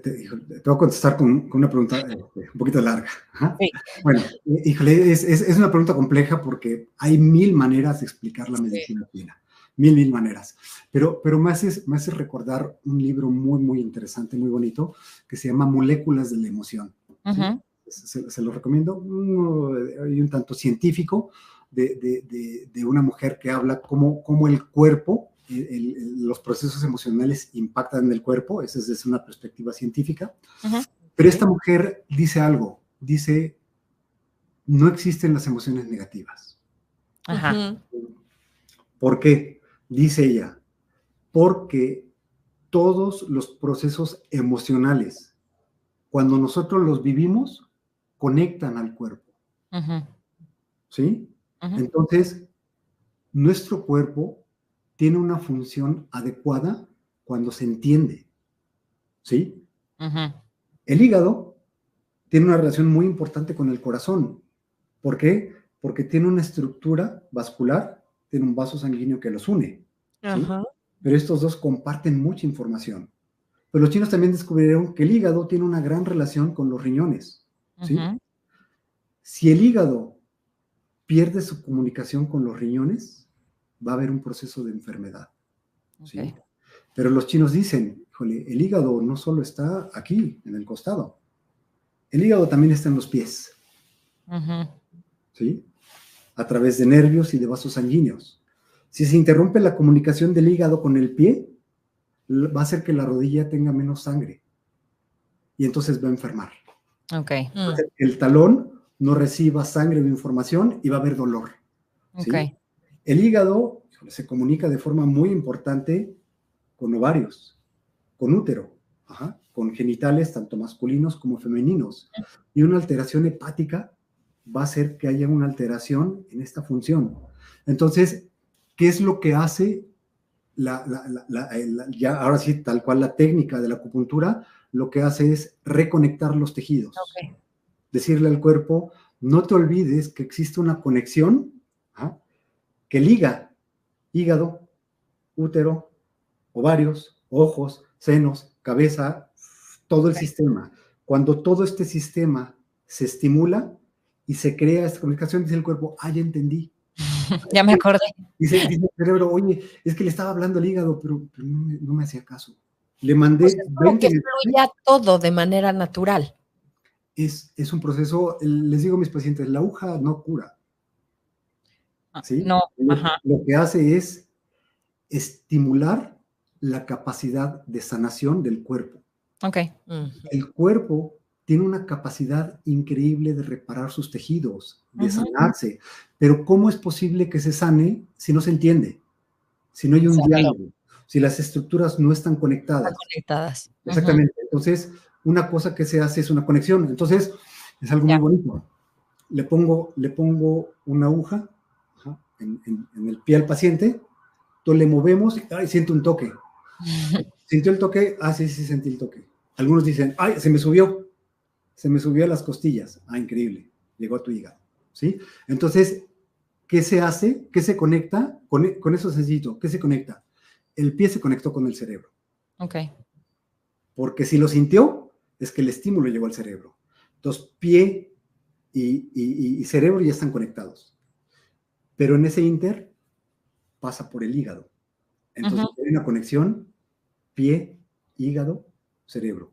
Te voy a contestar con una pregunta un poquito larga. Ajá. Sí. Bueno, híjole, es una pregunta compleja porque hay 1000 maneras de explicar la medicina china. Mil maneras. Pero me hace recordar un libro muy, muy interesante, muy bonito, que se llama Moléculas de la Emoción. Uh-huh. ¿Sí? Se lo recomiendo. Hay un tanto científico de una mujer que habla cómo el cuerpo, los procesos emocionales impactan en el cuerpo. Esa es desde una perspectiva científica. Uh-huh. Pero esta mujer dice algo. Dice, no existen las emociones negativas. Ajá. ¿Por qué? Dice ella, porque todos los procesos emocionales, cuando nosotros los vivimos, conectan al cuerpo. Uh-huh. ¿Sí? Uh-huh. Entonces, nuestro cuerpo tiene una función adecuada cuando se entiende. ¿Sí? Uh-huh. El hígado tiene una relación muy importante con el corazón. ¿Por qué? Porque tiene una estructura vascular, tiene un vaso sanguíneo que los une. ¿Sí? Uh-huh. Pero estos dos comparten mucha información. Pero los chinos también descubrieron que el hígado tiene una gran relación con los riñones. ¿Sí? Uh-huh. Si el hígado pierde su comunicación con los riñones, va a haber un proceso de enfermedad. ¿Sí? Okay. Pero los chinos dicen, híjole, el hígado no solo está aquí, en el costado. El hígado también está en los pies. Uh-huh. ¿Sí? A través de nervios y de vasos sanguíneos. Si se interrumpe la comunicación del hígado con el pie, va a hacer que la rodilla tenga menos sangre. Y entonces va a enfermar. Okay. Entonces, el talón no reciba sangre o información y va a haber dolor. ¿Sí? Okay. El hígado se comunica de forma muy importante con ovarios, con útero, con genitales tanto masculinos como femeninos. Y una alteración hepática va a hacer que haya una alteración en esta función. Entonces, ¿qué es lo que hace ya ahora sí, tal cual la técnica de la acupuntura? Lo que hace es reconectar los tejidos. Okay. Decirle al cuerpo, no te olvides que existe una conexión que liga hígado, útero, ovarios, ojos, senos, cabeza, todo el sistema. Cuando todo este sistema se estimula y se crea esta comunicación, dice el cuerpo, ya entendí. Ya me acordé. Dice el cerebro, oye, es que le estaba hablando al hígado, pero no me hacía caso. Le mandé... Pues es como que fluya todo de manera natural. Es un proceso, les digo a mis pacientes, la aguja no cura. ¿Sí? No, lo que hace es estimular la capacidad de sanación del cuerpo. Okay. El cuerpo tiene una capacidad increíble de reparar sus tejidos, de sanarse, pero ¿cómo es posible que se sane si no se entiende? Si no hay un diálogo, si las estructuras no están conectadas. Exactamente. Entonces, una cosa que se hace es una conexión. Entonces, es algo muy bonito. Le pongo una aguja en el pie al paciente, entonces le movemos y siento un toque. ¿Sintió el toque? Sí, sentí el toque. Algunos dicen, se me subió a las costillas. Increíble, llegó a tu hígado. ¿Sí? Entonces, ¿qué se hace? ¿Qué se conecta? Con eso sencillo, ¿qué se conecta? El pie se conectó con el cerebro. Ok. Porque si lo sintió, es que el estímulo llegó al cerebro. Entonces, pie y cerebro ya están conectados. Pero en ese inter pasa por el hígado. Entonces, hay una conexión pie, hígado, cerebro.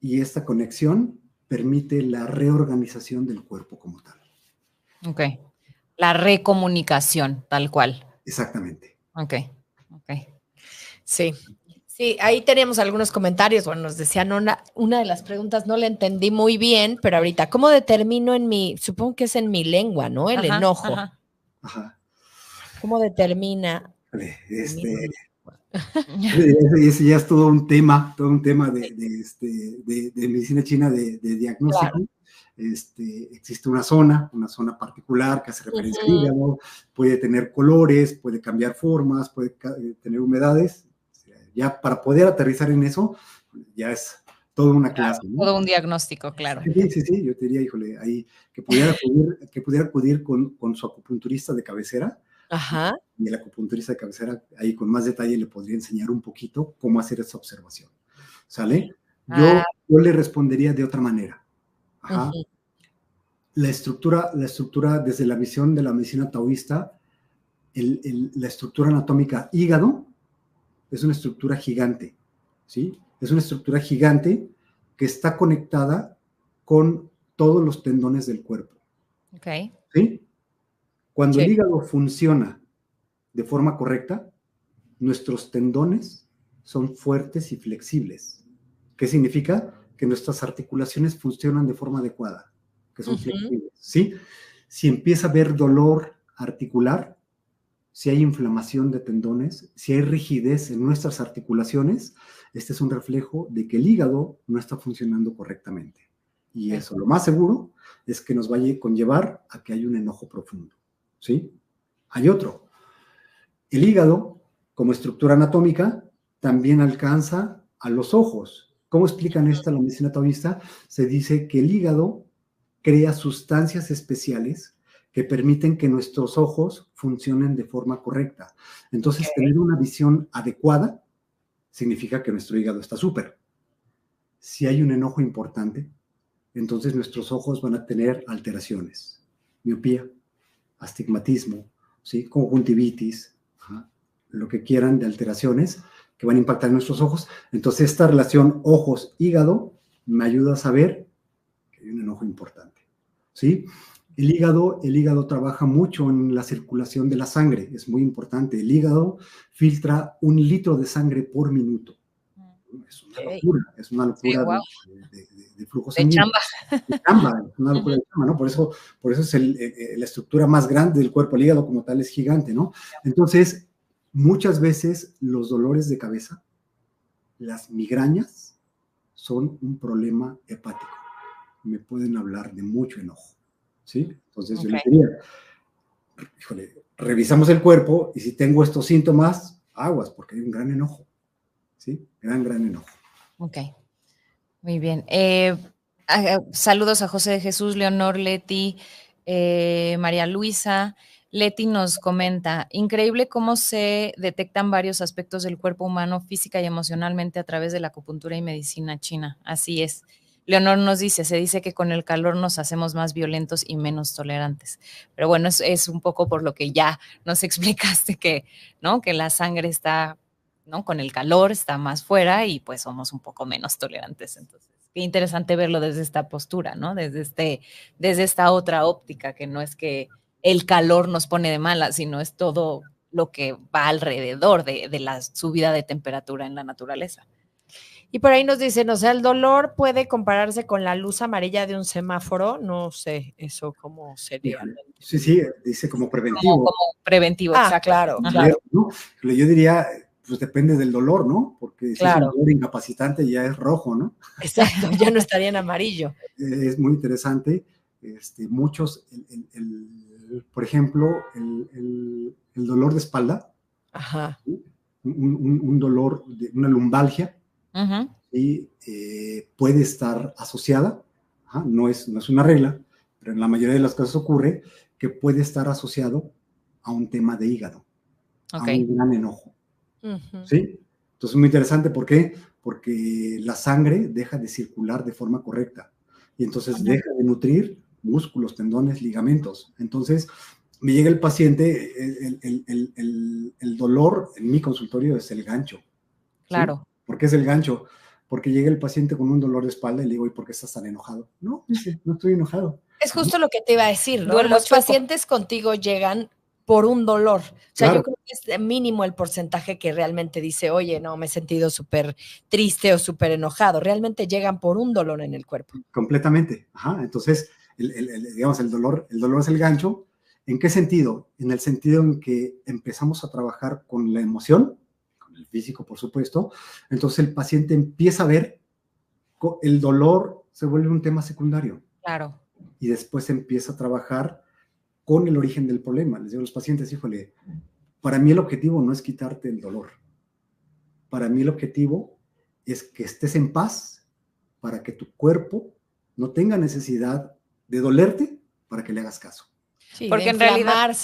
Y esta conexión permite la reorganización del cuerpo como tal. Ok. La recomunicación, tal cual. Exactamente. Ok. Sí. Sí, ahí teníamos algunos comentarios. Bueno, nos decían una de las preguntas, no la entendí muy bien, pero ahorita, ¿cómo determino supongo que es en mi lengua, ¿no? El enojo. Ajá. ¿Cómo determina? Ese ya es todo un tema de medicina china de diagnóstico. Claro. Existe una zona particular que hace referencia al hígado, puede tener colores, puede cambiar formas, puede tener humedades. Ya para poder aterrizar en eso, ya es toda una clase, ¿no? Todo un diagnóstico, claro. Sí, yo te diría, híjole, ahí que pudiera acudir con su acupunturista de cabecera. Ajá. Y el acupunturista de cabecera, ahí con más detalle le podría enseñar un poquito cómo hacer esa observación. ¿Sale? Yo le respondería de otra manera. Ajá. Ujú. La estructura desde la visión de la medicina taoísta, la estructura anatómica hígado es una estructura gigante, ¿sí? Es una estructura gigante que está conectada con todos los tendones del cuerpo. Ok. ¿Sí? Cuando Sí. el hígado funciona de forma correcta, nuestros tendones son fuertes y flexibles. ¿Qué significa? Que nuestras articulaciones funcionan de forma adecuada, que son flexibles, ¿sí? Si empieza a haber dolor articular, si hay inflamación de tendones, si hay rigidez en nuestras articulaciones, este es un reflejo de que el hígado no está funcionando correctamente. Y eso, lo más seguro, es que nos vaya a conllevar a que hay un enojo profundo, ¿sí? Hay otro. El hígado, como estructura anatómica, también alcanza a los ojos. ¿Cómo explican esto la medicina taoísta? Se dice que el hígado crea sustancias especiales que permiten que nuestros ojos funcionen de forma correcta. Entonces, tener una visión adecuada significa que nuestro hígado está súper. Si hay un enojo importante, entonces nuestros ojos van a tener alteraciones, miopía, astigmatismo, ¿sí? Conjuntivitis, lo que quieran de alteraciones que van a impactar en nuestros ojos. Entonces, esta relación ojos-hígado me ayuda a saber que hay un enojo importante, ¿sí? El hígado trabaja mucho en la circulación de la sangre, es muy importante. El hígado filtra 1 litro de sangre por minuto. Es una locura Sí, wow. de flujo De sanguíneo. chamba. De chamba, es una locura de chamba, ¿no? Por eso es la estructura más grande del cuerpo. El hígado como tal es gigante, ¿no? Entonces, muchas veces los dolores de cabeza, las migrañas, son un problema hepático. Me pueden hablar de mucho enojo, ¿sí? Entonces yo le diría, híjole, revisamos el cuerpo y si tengo estos síntomas, aguas, porque hay un gran enojo, ¿sí? Gran enojo. Ok, muy bien. Saludos a José de Jesús, Leonor, Leti, María Luisa. Leti nos comenta, increíble cómo se detectan varios aspectos del cuerpo humano física y emocionalmente a través de la acupuntura y medicina china. Así es. Leonor nos dice, se dice que con el calor nos hacemos más violentos y menos tolerantes. Pero bueno, es un poco por lo que ya nos explicaste que, ¿no? Que la sangre está, ¿no? Con el calor está más fuera y pues somos un poco menos tolerantes. Entonces, qué interesante verlo desde esta postura, ¿no? Desde esta otra óptica, que no es que el calor nos pone de malas, sino es todo lo que va alrededor de la subida de temperatura en la naturaleza. Y por ahí nos dicen, o sea, el dolor puede compararse con la luz amarilla de un semáforo. No sé, eso cómo sería. Sí, dice como preventivo. Como preventivo, exacto. Claro, claro. ¿No? Yo diría, pues depende del dolor, ¿no? Porque si es un dolor incapacitante ya es rojo, ¿no? Exacto, ya no estaría en amarillo. Es muy interesante. Muchos, por ejemplo, el dolor de espalda, ¿sí? un dolor, una lumbalgia, y puede estar asociada, no es una regla, pero en la mayoría de los casos ocurre que puede estar asociado a un tema de hígado, a un gran enojo. ¿Sí? Entonces es muy interesante, ¿por qué? Porque la sangre deja de circular de forma correcta y entonces deja de nutrir músculos, tendones, ligamentos. Entonces me llega el paciente, el dolor en mi consultorio es el gancho. Claro. ¿Sí? ¿Por qué es el gancho? Porque llega el paciente con un dolor de espalda y le digo, ¿y por qué estás tan enojado? No, no estoy enojado. Es justo lo que te iba a decir, ¿no? Los pacientes contigo llegan por un dolor. O sea, yo creo que es mínimo el porcentaje que realmente dice, oye, no, me he sentido súper triste o súper enojado. Realmente llegan por un dolor en el cuerpo. Completamente. Entonces, digamos, el dolor es el gancho. ¿En qué sentido? En el sentido en que empezamos a trabajar con la emoción, con el físico, por supuesto. Entonces, el paciente empieza a ver el dolor se vuelve un tema secundario. Claro. Y después empieza a trabajar con el origen del problema. Les digo a los pacientes, híjole, para mí el objetivo no es quitarte el dolor. Para mí el objetivo es que estés en paz para que tu cuerpo no tenga necesidad de dolerte para que le hagas caso. Sí, porque en realidad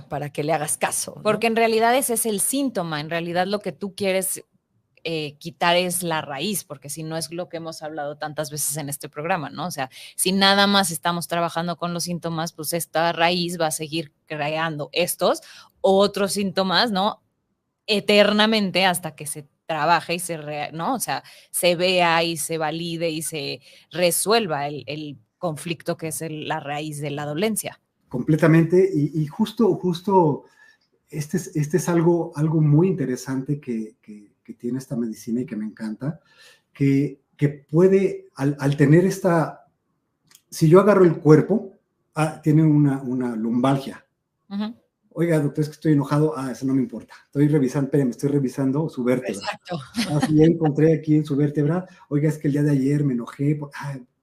para que le hagas caso, ¿no? Porque en realidad ese es el síntoma, en realidad lo que tú quieres quitar es la raíz, porque si no es lo que hemos hablado tantas veces en este programa, ¿no? O sea, si nada más estamos trabajando con los síntomas, pues esta raíz va a seguir creando estos otros síntomas, ¿no? Eternamente hasta que se trabaje y ¿no? O sea, se vea y se valide y se resuelva el conflicto que es la raíz de la dolencia. Completamente, y justo este es algo muy interesante que tiene esta medicina y que me encanta, que puede, al tener si yo agarro el cuerpo, tiene una lumbalgia. Uh-huh. Oiga, doctor, es que estoy enojado. Eso no me importa. Estoy revisando su vértebra. Exacto. Así ya encontré aquí en su vértebra. Oiga, es que el día de ayer me enojé. Por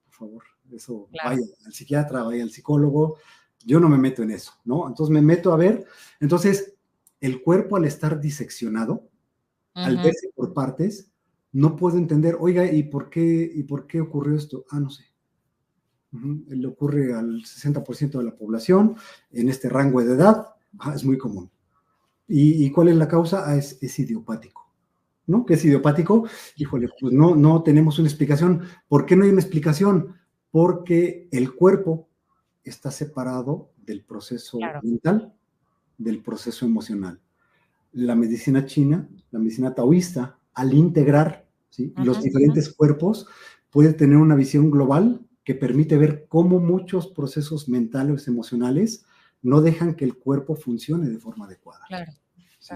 favor, eso, claro. Vaya al psiquiatra, vaya al psicólogo. Yo no me meto en eso, ¿no? Entonces me meto a ver. Entonces, el cuerpo al estar diseccionado, uh-huh, al verse por partes, no puedo entender, oiga, ¿y por qué ocurrió esto? No sé. Uh-huh. Le ocurre al 60% de la población en este rango de edad. Es muy común. ¿Y cuál es la causa? Es idiopático, ¿no? ¿Qué es idiopático? Híjole, pues no tenemos una explicación. ¿Por qué no hay una explicación? Porque el cuerpo está separado del proceso mental, del proceso emocional. La medicina china, la medicina taoísta, al integrar, ¿sí?, los diferentes cuerpos, puede tener una visión global que permite ver cómo muchos procesos mentales, emocionales, no dejan que el cuerpo funcione de forma adecuada. Claro. ¿Sí?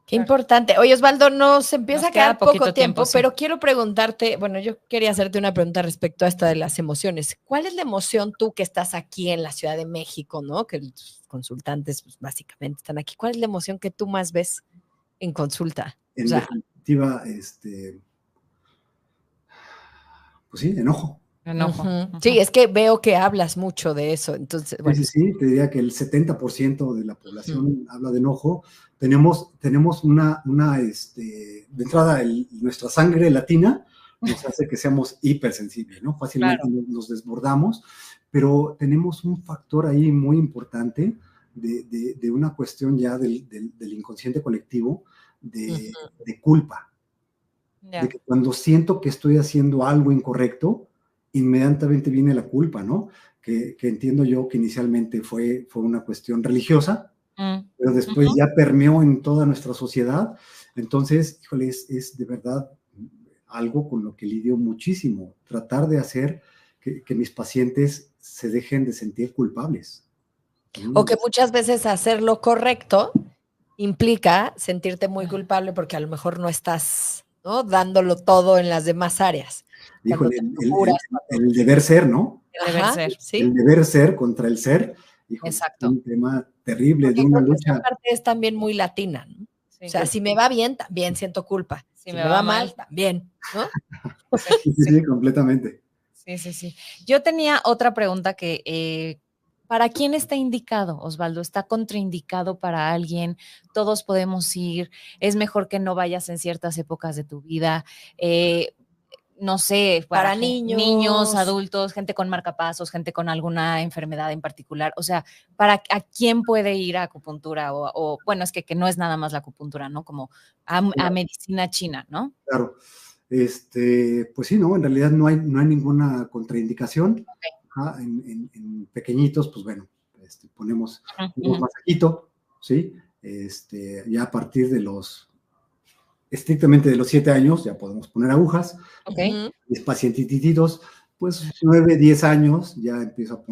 Qué importante. Oye, Osvaldo, nos empieza a quedar poco tiempo, sí. Pero quiero preguntarte, bueno, yo quería hacerte una pregunta respecto a esta de las emociones. ¿Cuál es la emoción tú que estás aquí en la Ciudad de México, ¿no? Que los consultantes pues, básicamente están aquí. ¿Cuál es la emoción que tú más ves en consulta? En definitiva, pues sí, enojo. Enojo. Uh-huh. Sí, es que veo que hablas mucho de eso, entonces, bueno. Sí, te diría que el 70% de la población habla de enojo. Tenemos de entrada, nuestra sangre latina nos hace que seamos hipersensibles, ¿no? Fácilmente nos desbordamos, pero tenemos un factor ahí muy importante de una cuestión ya del inconsciente colectivo de culpa. De que cuando siento que estoy haciendo algo incorrecto, inmediatamente viene la culpa, ¿no? Que entiendo yo que inicialmente fue una cuestión religiosa, pero después ya permeó en toda nuestra sociedad. Entonces, híjole, es de verdad algo con lo que lidio muchísimo, tratar de hacer que mis pacientes se dejen de sentir culpables. O que muchas veces hacer lo correcto implica sentirte muy culpable porque a lo mejor no estás, ¿no?, dándolo todo en las demás áreas. Híjole, el deber ser, ¿no? El deber ser, sí. El deber ser contra el ser. Híjole, exacto. Es un tema terrible. Porque de una creo lucha. Que esa parte es también muy latina, ¿no? Sí. O sea, si me va bien, también siento culpa. Si me va mal, también, ¿no? Sí, completamente. Sí. Yo tenía otra pregunta que... ¿Para quién está indicado, Osvaldo? ¿Está contraindicado para alguien? ¿Todos podemos ir? ¿Es mejor que no vayas en ciertas épocas de tu vida? No sé, para niños, adultos, gente con marcapasos, gente con alguna enfermedad en particular. O sea, ¿a quién puede ir a acupuntura? O bueno, es que no es nada más la acupuntura, ¿no? Como a medicina china, ¿no? Claro. Pues sí, no, en realidad no hay ninguna contraindicación. Okay. En pequeñitos, pues bueno, ponemos un masajito, ¿sí? Ya a partir de estrictamente de los 7 años, ya podemos poner agujas. Okay. Mis pacientitos, pues 9, 10 años, ya empiezo a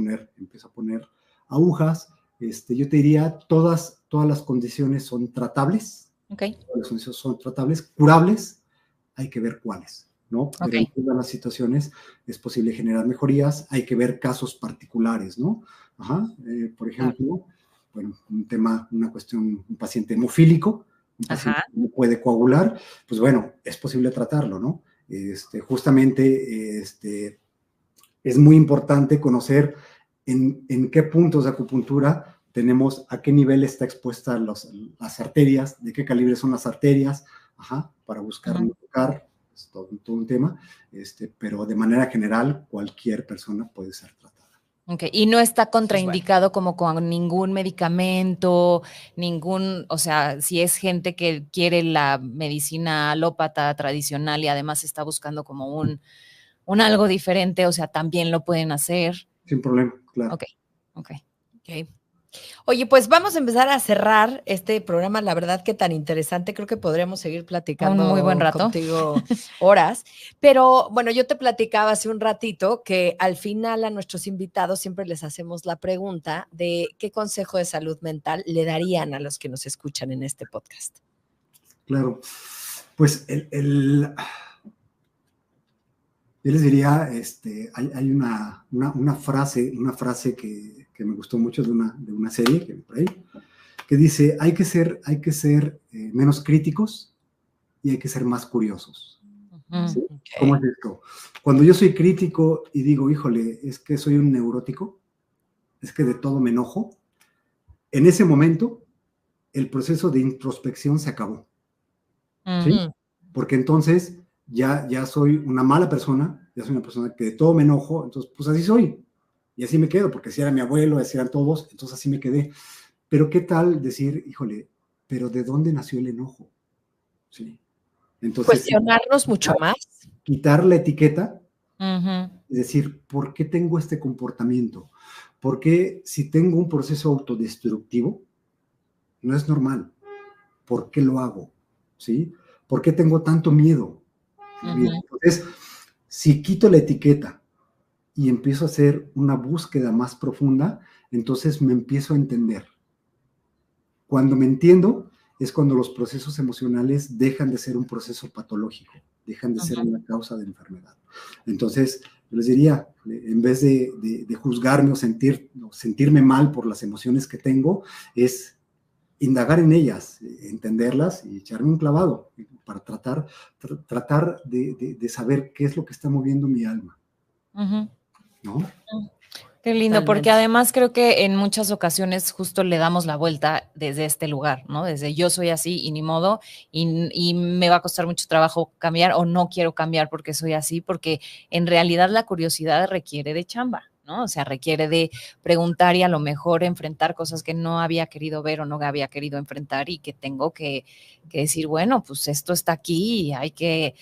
poner agujas. Yo te diría, todas las condiciones son tratables. Okay. Todas las condiciones son tratables, curables, hay que ver cuáles, ¿no? Pero Okay. en todas las situaciones es posible generar mejorías, hay que ver casos particulares, ¿no? Por ejemplo, bueno, una cuestión, un paciente hemofílico, un paciente que no puede coagular, pues bueno, es posible tratarlo, ¿no? Justamente es muy importante conocer en qué puntos de acupuntura tenemos, a qué nivel está expuesta las arterias, de qué calibre son las arterias, para buscar no tocar, es todo un tema, pero de manera general cualquier persona puede ser tratada. Okay. Y no está Entonces, contraindicado como con ningún medicamento, o sea, si es gente que quiere la medicina alópata tradicional y además está buscando como un algo diferente, o sea, también lo pueden hacer. Sin problema, claro. Ok, ok. Ok. Oye, pues vamos a empezar a cerrar este programa, la verdad que tan interesante, creo que podríamos seguir Un platicando muy buen rato. contigo horas, pero bueno, yo te platicaba hace un ratito que al final a nuestros invitados siempre les hacemos la pregunta de qué consejo de salud mental le darían a los que nos escuchan en este podcast. Claro, pues yo les diría, hay una frase que me gustó mucho de una serie que por ahí, que dice, hay que ser menos críticos y hay que ser más curiosos. ¿Sí? Okay. ¿Cómo es esto? Cuando yo soy crítico y digo, híjole, es que soy un neurótico, es que de todo me enojo, en ese momento el proceso de introspección se acabó. ¿Sí? Porque entonces ya soy una mala persona, ya soy una persona que de todo me enojo, entonces pues así soy. Y así me quedo, porque si era mi abuelo, así eran todos, entonces así me quedé. Pero ¿qué tal decir, híjole, pero ¿de dónde nació el enojo? Sí. Entonces, cuestionarnos mucho más. Quitar la etiqueta y decir, ¿por qué tengo este comportamiento? ¿Por qué si tengo un proceso autodestructivo, no es normal? ¿Por qué lo hago? ¿Sí? ¿Por qué tengo tanto miedo? Entonces, si quito la etiqueta y empiezo a hacer una búsqueda más profunda, entonces me empiezo a entender. Cuando me entiendo, es cuando los procesos emocionales dejan de ser un proceso patológico, dejan de ser una causa de enfermedad. Entonces, yo les diría, en vez de juzgarme o sentirme mal por las emociones que tengo, es indagar en ellas, entenderlas y echarme un clavado para tratar de saber qué es lo que está moviendo mi alma. ¿No? Qué lindo, porque además creo que en muchas ocasiones justo le damos la vuelta desde este lugar, ¿no? Desde yo soy así y ni modo, y me va a costar mucho trabajo cambiar o no quiero cambiar porque soy así, porque en realidad la curiosidad requiere de chamba, ¿no? O sea, requiere de preguntar y a lo mejor enfrentar cosas que no había querido ver o no había querido enfrentar y que tengo que decir, bueno, pues esto está aquí y hay que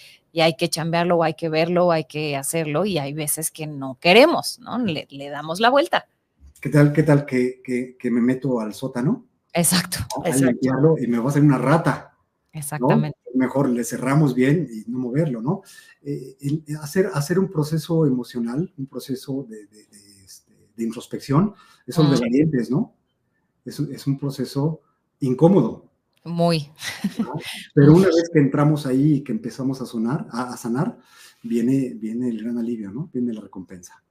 chambearlo o hay que verlo o hay que hacerlo y hay veces que no queremos, ¿no? Le damos la vuelta. ¿Qué tal que me meto al sótano? Exacto. ¿No? A limpiarlo y me va a hacer una rata. Exactamente. ¿No? Mejor le cerramos bien y no moverlo, ¿no? Hacer un proceso emocional, un proceso de introspección, eso es de valientes, ¿no? Es un proceso incómodo. Muy. ¿No? Pero una vez que entramos ahí y que empezamos a sanar, viene el gran alivio, ¿no? Viene la recompensa.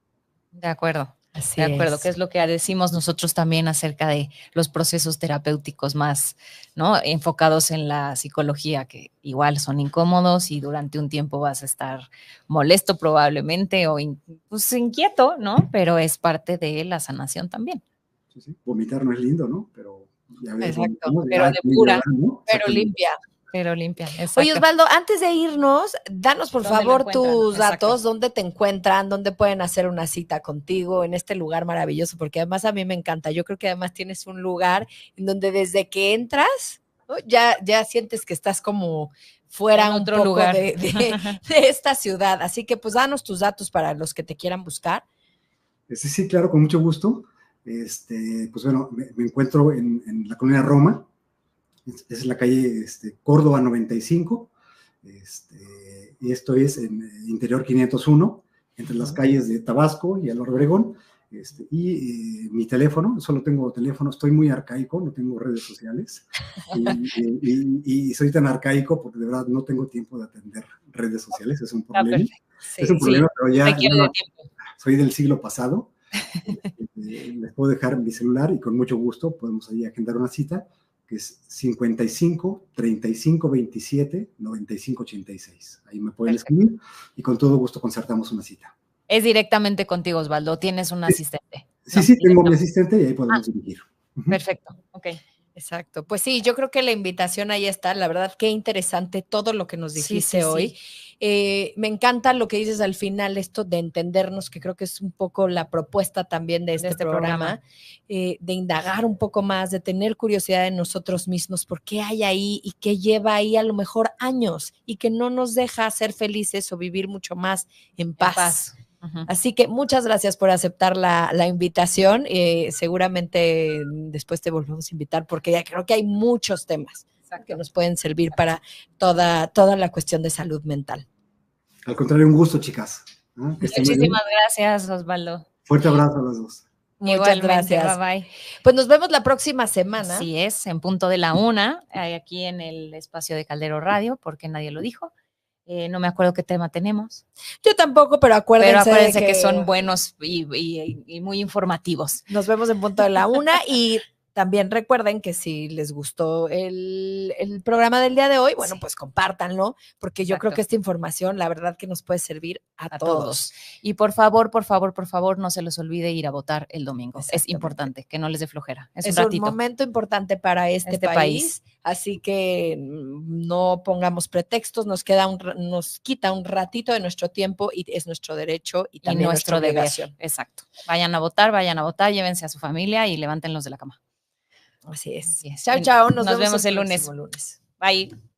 De acuerdo. Así de acuerdo, es. que es lo que decimos nosotros también acerca de los procesos terapéuticos más, ¿no? Enfocados en la psicología, que igual son incómodos y durante un tiempo vas a estar molesto probablemente o pues, inquieto, ¿no? Pero es parte de la sanación también. Sí. Vomitar no es lindo, ¿no? Pero ya ves, exacto, pero depura, ¿no? Pero limpia. Pero limpia, exacto. Oye, Osvaldo, antes de irnos, danos por favor tus datos, dónde te encuentran, dónde pueden hacer una cita contigo en este lugar maravilloso, porque además a mí me encanta. Yo creo que además tienes un lugar en donde desde que entras, ¿no? ya sientes que estás como fuera un poco lugar. De esta ciudad. Así que pues danos tus datos para los que te quieran buscar. Sí, claro, con mucho gusto. Pues bueno, me encuentro en la colonia Roma. Es la calle Córdoba 95, y esto es en Interior 501, entre las calles de Tabasco y Álvaro Obregón, mi teléfono, solo tengo teléfono, estoy muy arcaico, no tengo redes sociales, y soy tan arcaico porque de verdad no tengo tiempo de atender redes sociales, es un problema, es un problema, pero ya soy del siglo pasado, les puedo dejar mi celular y con mucho gusto podemos ahí agendar una cita, que es 55 35 27 95 86. Ahí me pueden escribir y con todo gusto concertamos una cita. Es directamente contigo, Osvaldo. ¿Tienes un asistente? Sí, tengo mi asistente y ahí podemos dirigir. Perfecto, ok. Exacto. Pues sí, yo creo que la invitación ahí está. La verdad, qué interesante todo lo que nos dijiste hoy. Me encanta lo que dices al final, esto de entendernos, que creo que es un poco la propuesta también de este programa. De indagar un poco más, de tener curiosidad de nosotros mismos, por qué hay ahí y qué lleva ahí a lo mejor años y que no nos deja ser felices o vivir mucho más en paz. Así que muchas gracias por aceptar la invitación. Seguramente después te volvemos a invitar porque ya creo que hay muchos temas que nos pueden servir para toda la cuestión de salud mental. Al contrario, un gusto, chicas. Muchísimas gracias, Osvaldo. Fuerte abrazo a las dos. Muchas gracias. Bye bye. Pues nos vemos la próxima semana. Así es, en punto de la 1, aquí en el espacio de Caldero Radio, porque nadie lo dijo. No me acuerdo qué tema tenemos. Yo tampoco, pero acuérdense que son buenos y muy informativos. Nos vemos en punto de la 1 y también recuerden que si les gustó el programa del día de hoy, bueno, pues compártanlo, porque yo creo que esta información, la verdad que nos puede servir a todos. Y por favor, no se les olvide ir a votar el domingo. Es importante, que no les dé flojera. Es un momento importante para este país, así que no pongamos pretextos, nos quita un ratito de nuestro tiempo y es nuestro derecho y también nuestro deber. Exacto. Vayan a votar, llévense a su familia y levántenlos de la cama. Así es. Chao, chao. Nos vemos el lunes. Lunes. Bye.